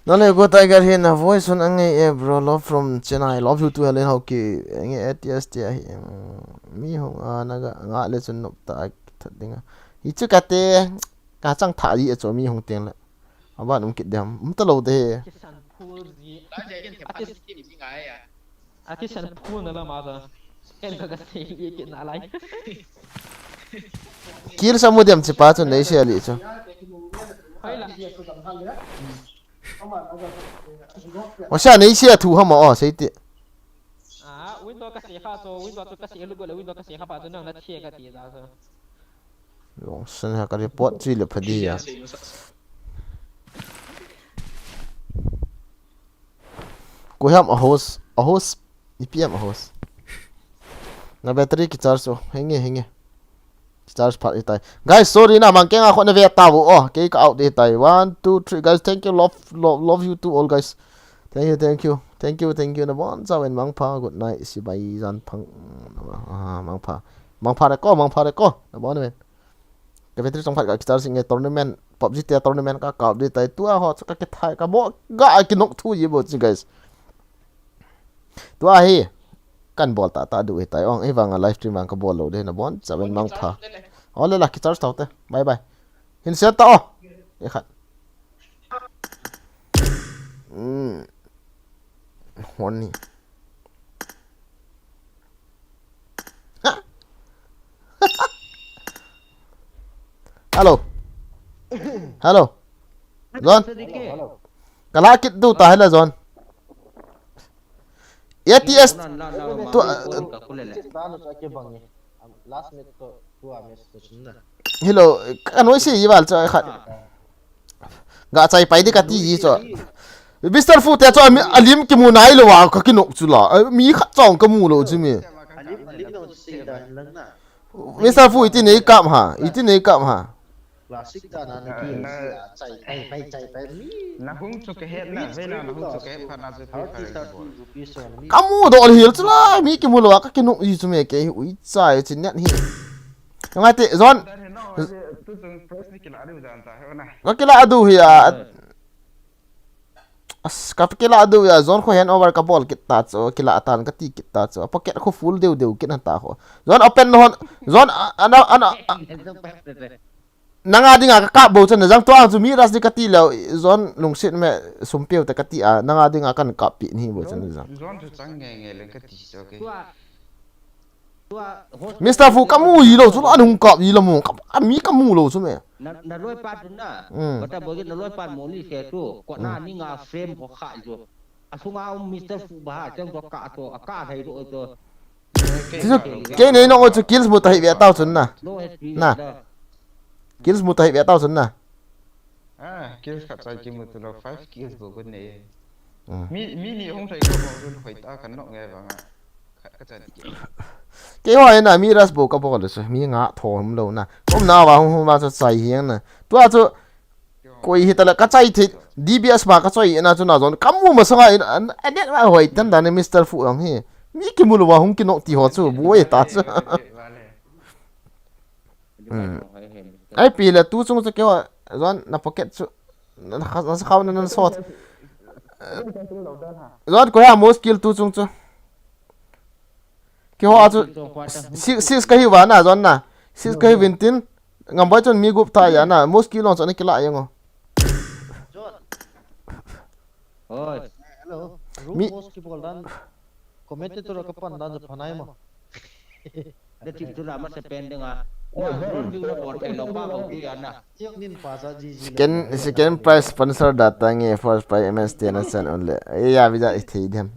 นั่นเลยก็ได้กันเห็นนะ voice ส่วนอันนี้bro love from Chennai love you to Helen Hockey อันนี้ ATS ที่มีหงนักงาเลยส่วนนกตาทัดดิ้งอีจุกเตะกาจังถ่ายอีจอมีหงเตียงละเอาบ้านผมคิดเดิมมันตลกเด้ คิสันพูลจี แล้วใจกันแค่พันที่มีไงอ่ะ อาคิสันพูลนั่นละมาซะเอ็นก็กระสีอีกินอะไร kill sa mo diam chipa chu nei sia li chu เฮ้ยละ wa sha nei sia thu ha ma o sei ti วินโดว์กระสีข้าโซวินโดว์ตัวกระสีลูกก็เลยวินโดว์กระสีข้าป่าตัวนั่งนัดเชียร์กระสีจ้าซะ long san ha ka report chi le phadi ya ko ham a host ipm a host na battery ki charge so henge charge phat itai guys sorry na mang kenga khona ve ta bu oh ke ka out itai 1 2 3 guys thank you love you to all guys thank you na bon sa wen mang pha good night si bai zan phang mang pha da ko na bon men ke vetri song phat ka charge sing tournament PUBG te tournament ka out itai tua ho ka ke thai ka mo ga ki nok thu yi bo chi guys tua hi kan bol ta du itai ong e wanga live stream ang ka bol lo de na bon sa wen mang pha ole la ki charge tau te bye bye hin set ta o e khat horny hello John kala kit du ta hala John ATS tu hello kanoi si yiwal cha khat ga chai pai di ka ti yi cho Mr. Fu te cho alim ki mu nai lo wa ka ki nok chu la mi khat chong ka mu lo chu mi Mr. Fu iti nei kap ha classic ta na ni chai pai mi na hung chu ke het na ve na hung chu ke pha na chu rupees on mi kamu do hil chu la mi ki mu lo wa ka ki nok yi chu me ke ui chai chin net hi ngai te John tu chung press ni kila adu jan ta he na ka kila adu hi ya as ka kila adu ya John ko hand over ka ball kit ta cho kila atan ka ti kit ta cho pocket ko full deu kit ta ho John open no John ana nanga dinga ka bo chen jang to ang chu mi ras di ka ti lo John lung sit me sumpeu ta ka ti a nanga dinga kan ka pi ni bo chen jang zon chu chang nge le ka ti so ke Mr. Fu kamu yi lo chu an hung ka yi lo mo ka mi kamu lo chu me na loi pat na bata bogi na loi pat mo ni se tu ko na ni nga frame ko kha jo asunga Mr. Fu ba chang to ka to aka thai ro to ke nei no chu kills mu ta hi ve tao chun na kills mu ta hi ve tao chun na kills khat sai kim tu lo 5 kills bo kun ne mi ni hung thai ko bo hoi ta kan no nge ba nga ka cha ke hoi na mi ras bo ka bo le so mi nga thom lo na kom na wa hum ma cha sai hiang na tua chu koi hi ta la ka chai thi DBS ba ka choi na chu na zon kamu ma sanga an net wa hoi tan da ne Mr. Fu ang hi mi ki mu lo wa hum ki no ti ho chu bo e ta chu ai pi la tu chung chu ke wa zon na pocket chu na khaw na sot zon ko ya mo skill tu chung chu ki ho chu six ka hi wa na zon na six ka hi vintin ngam ba chon mi gup ta ya na mo skill on chon ki la yang oi hello mi post ki bol dan comment to ro ka pan dan phanai mo de tim tu la ma se pen denga vi na bot pe lo pa bo ki ana yok nin pa sa ji second prize sponsor data nge first prize MS na san only ya vida thi dem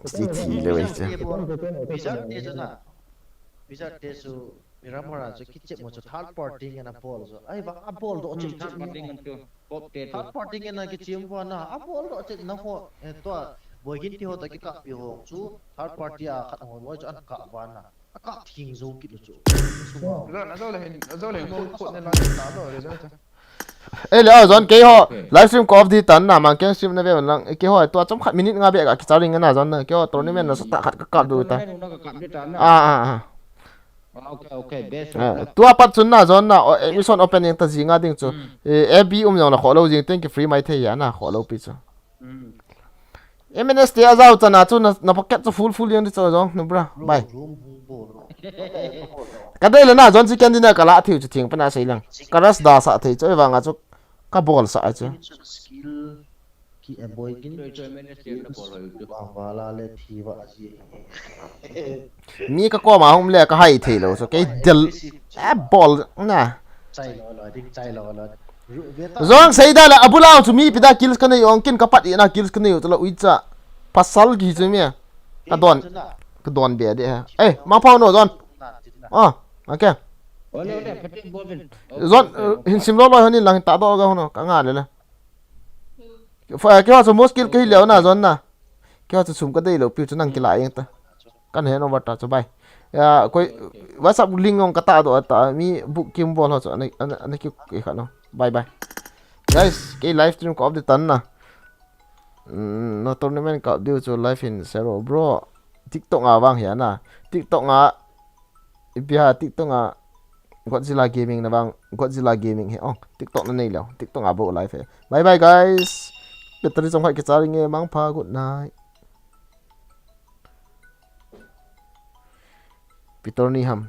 thi le wei visa de su Mira mara so kitchen mo so third party ngana ball so ai ba a ball do chim third party ngan tu pop te tu third party ngana ki chim wa na a ball do chim na ho to boy kin ti ho ta ki ka pi ho chu third party a khat ho mo cho an ka wa na a ka thing zo ki lo chu rồi nó dâu lên khôn nên nó đá rồi đấy chứ ê lỡ zon cái họ livestream có đi tấn nào mà cái stream này về mình cái họ tua trong khát minute ngay bây giờ cái cháu đình cái nào zon này cái họ tối nay mình nó sẽ tạ khát các cặp đôi ta ok best tua bắt chun na zon na emission opening ta gì ngay tiếng chú FB nhau là khó lâu gì tiếng cái free mai thấy na khó lâu bị chú MNS tia giao cho na chú na pocket cho full yang đi cho zon nè bra bye cái đây là na zon chỉ cần đi na cái lạ thiếu chú tiếng bên na xây lang cái rest đa sa thấy cho vàng à chú cái ball sa chứ skill ki a boy kin chơi men steel nó bỏ rồi wa la le thi wa ji mi cái co mà không lẽ cái hay thì đâu so cái del ball nè chai lo ding chai lo zong sei da la abula chu mi pida kills kan yong kin kapat ina kills kan yo to la uicha pasal gi chu mi ka don be de ha ma phao no zon okay ole de petin bobin zon hin sim lo lo hanin lang ta do ga hono ka nga le la fa ke ha so most kill ke leo na zon na ke ha sum ka dei lo pi chu nang ki la eng ta kan he no bata chu bai ya koi whatsapp link ong kata do ta mi book kim bol ha so an ki ke kha no bye bye guys cái livestream có đi tấn nè nó tournament có điều cho live in zero bro tiktok à vang hiển à tiktok à bia tiktok à Godzilla gaming na vang Godzilla gaming he tiktok na nei lo tiktok à bộ live bye bye guys battery trong hai cái charging nghe mang pha good night Peter ni ham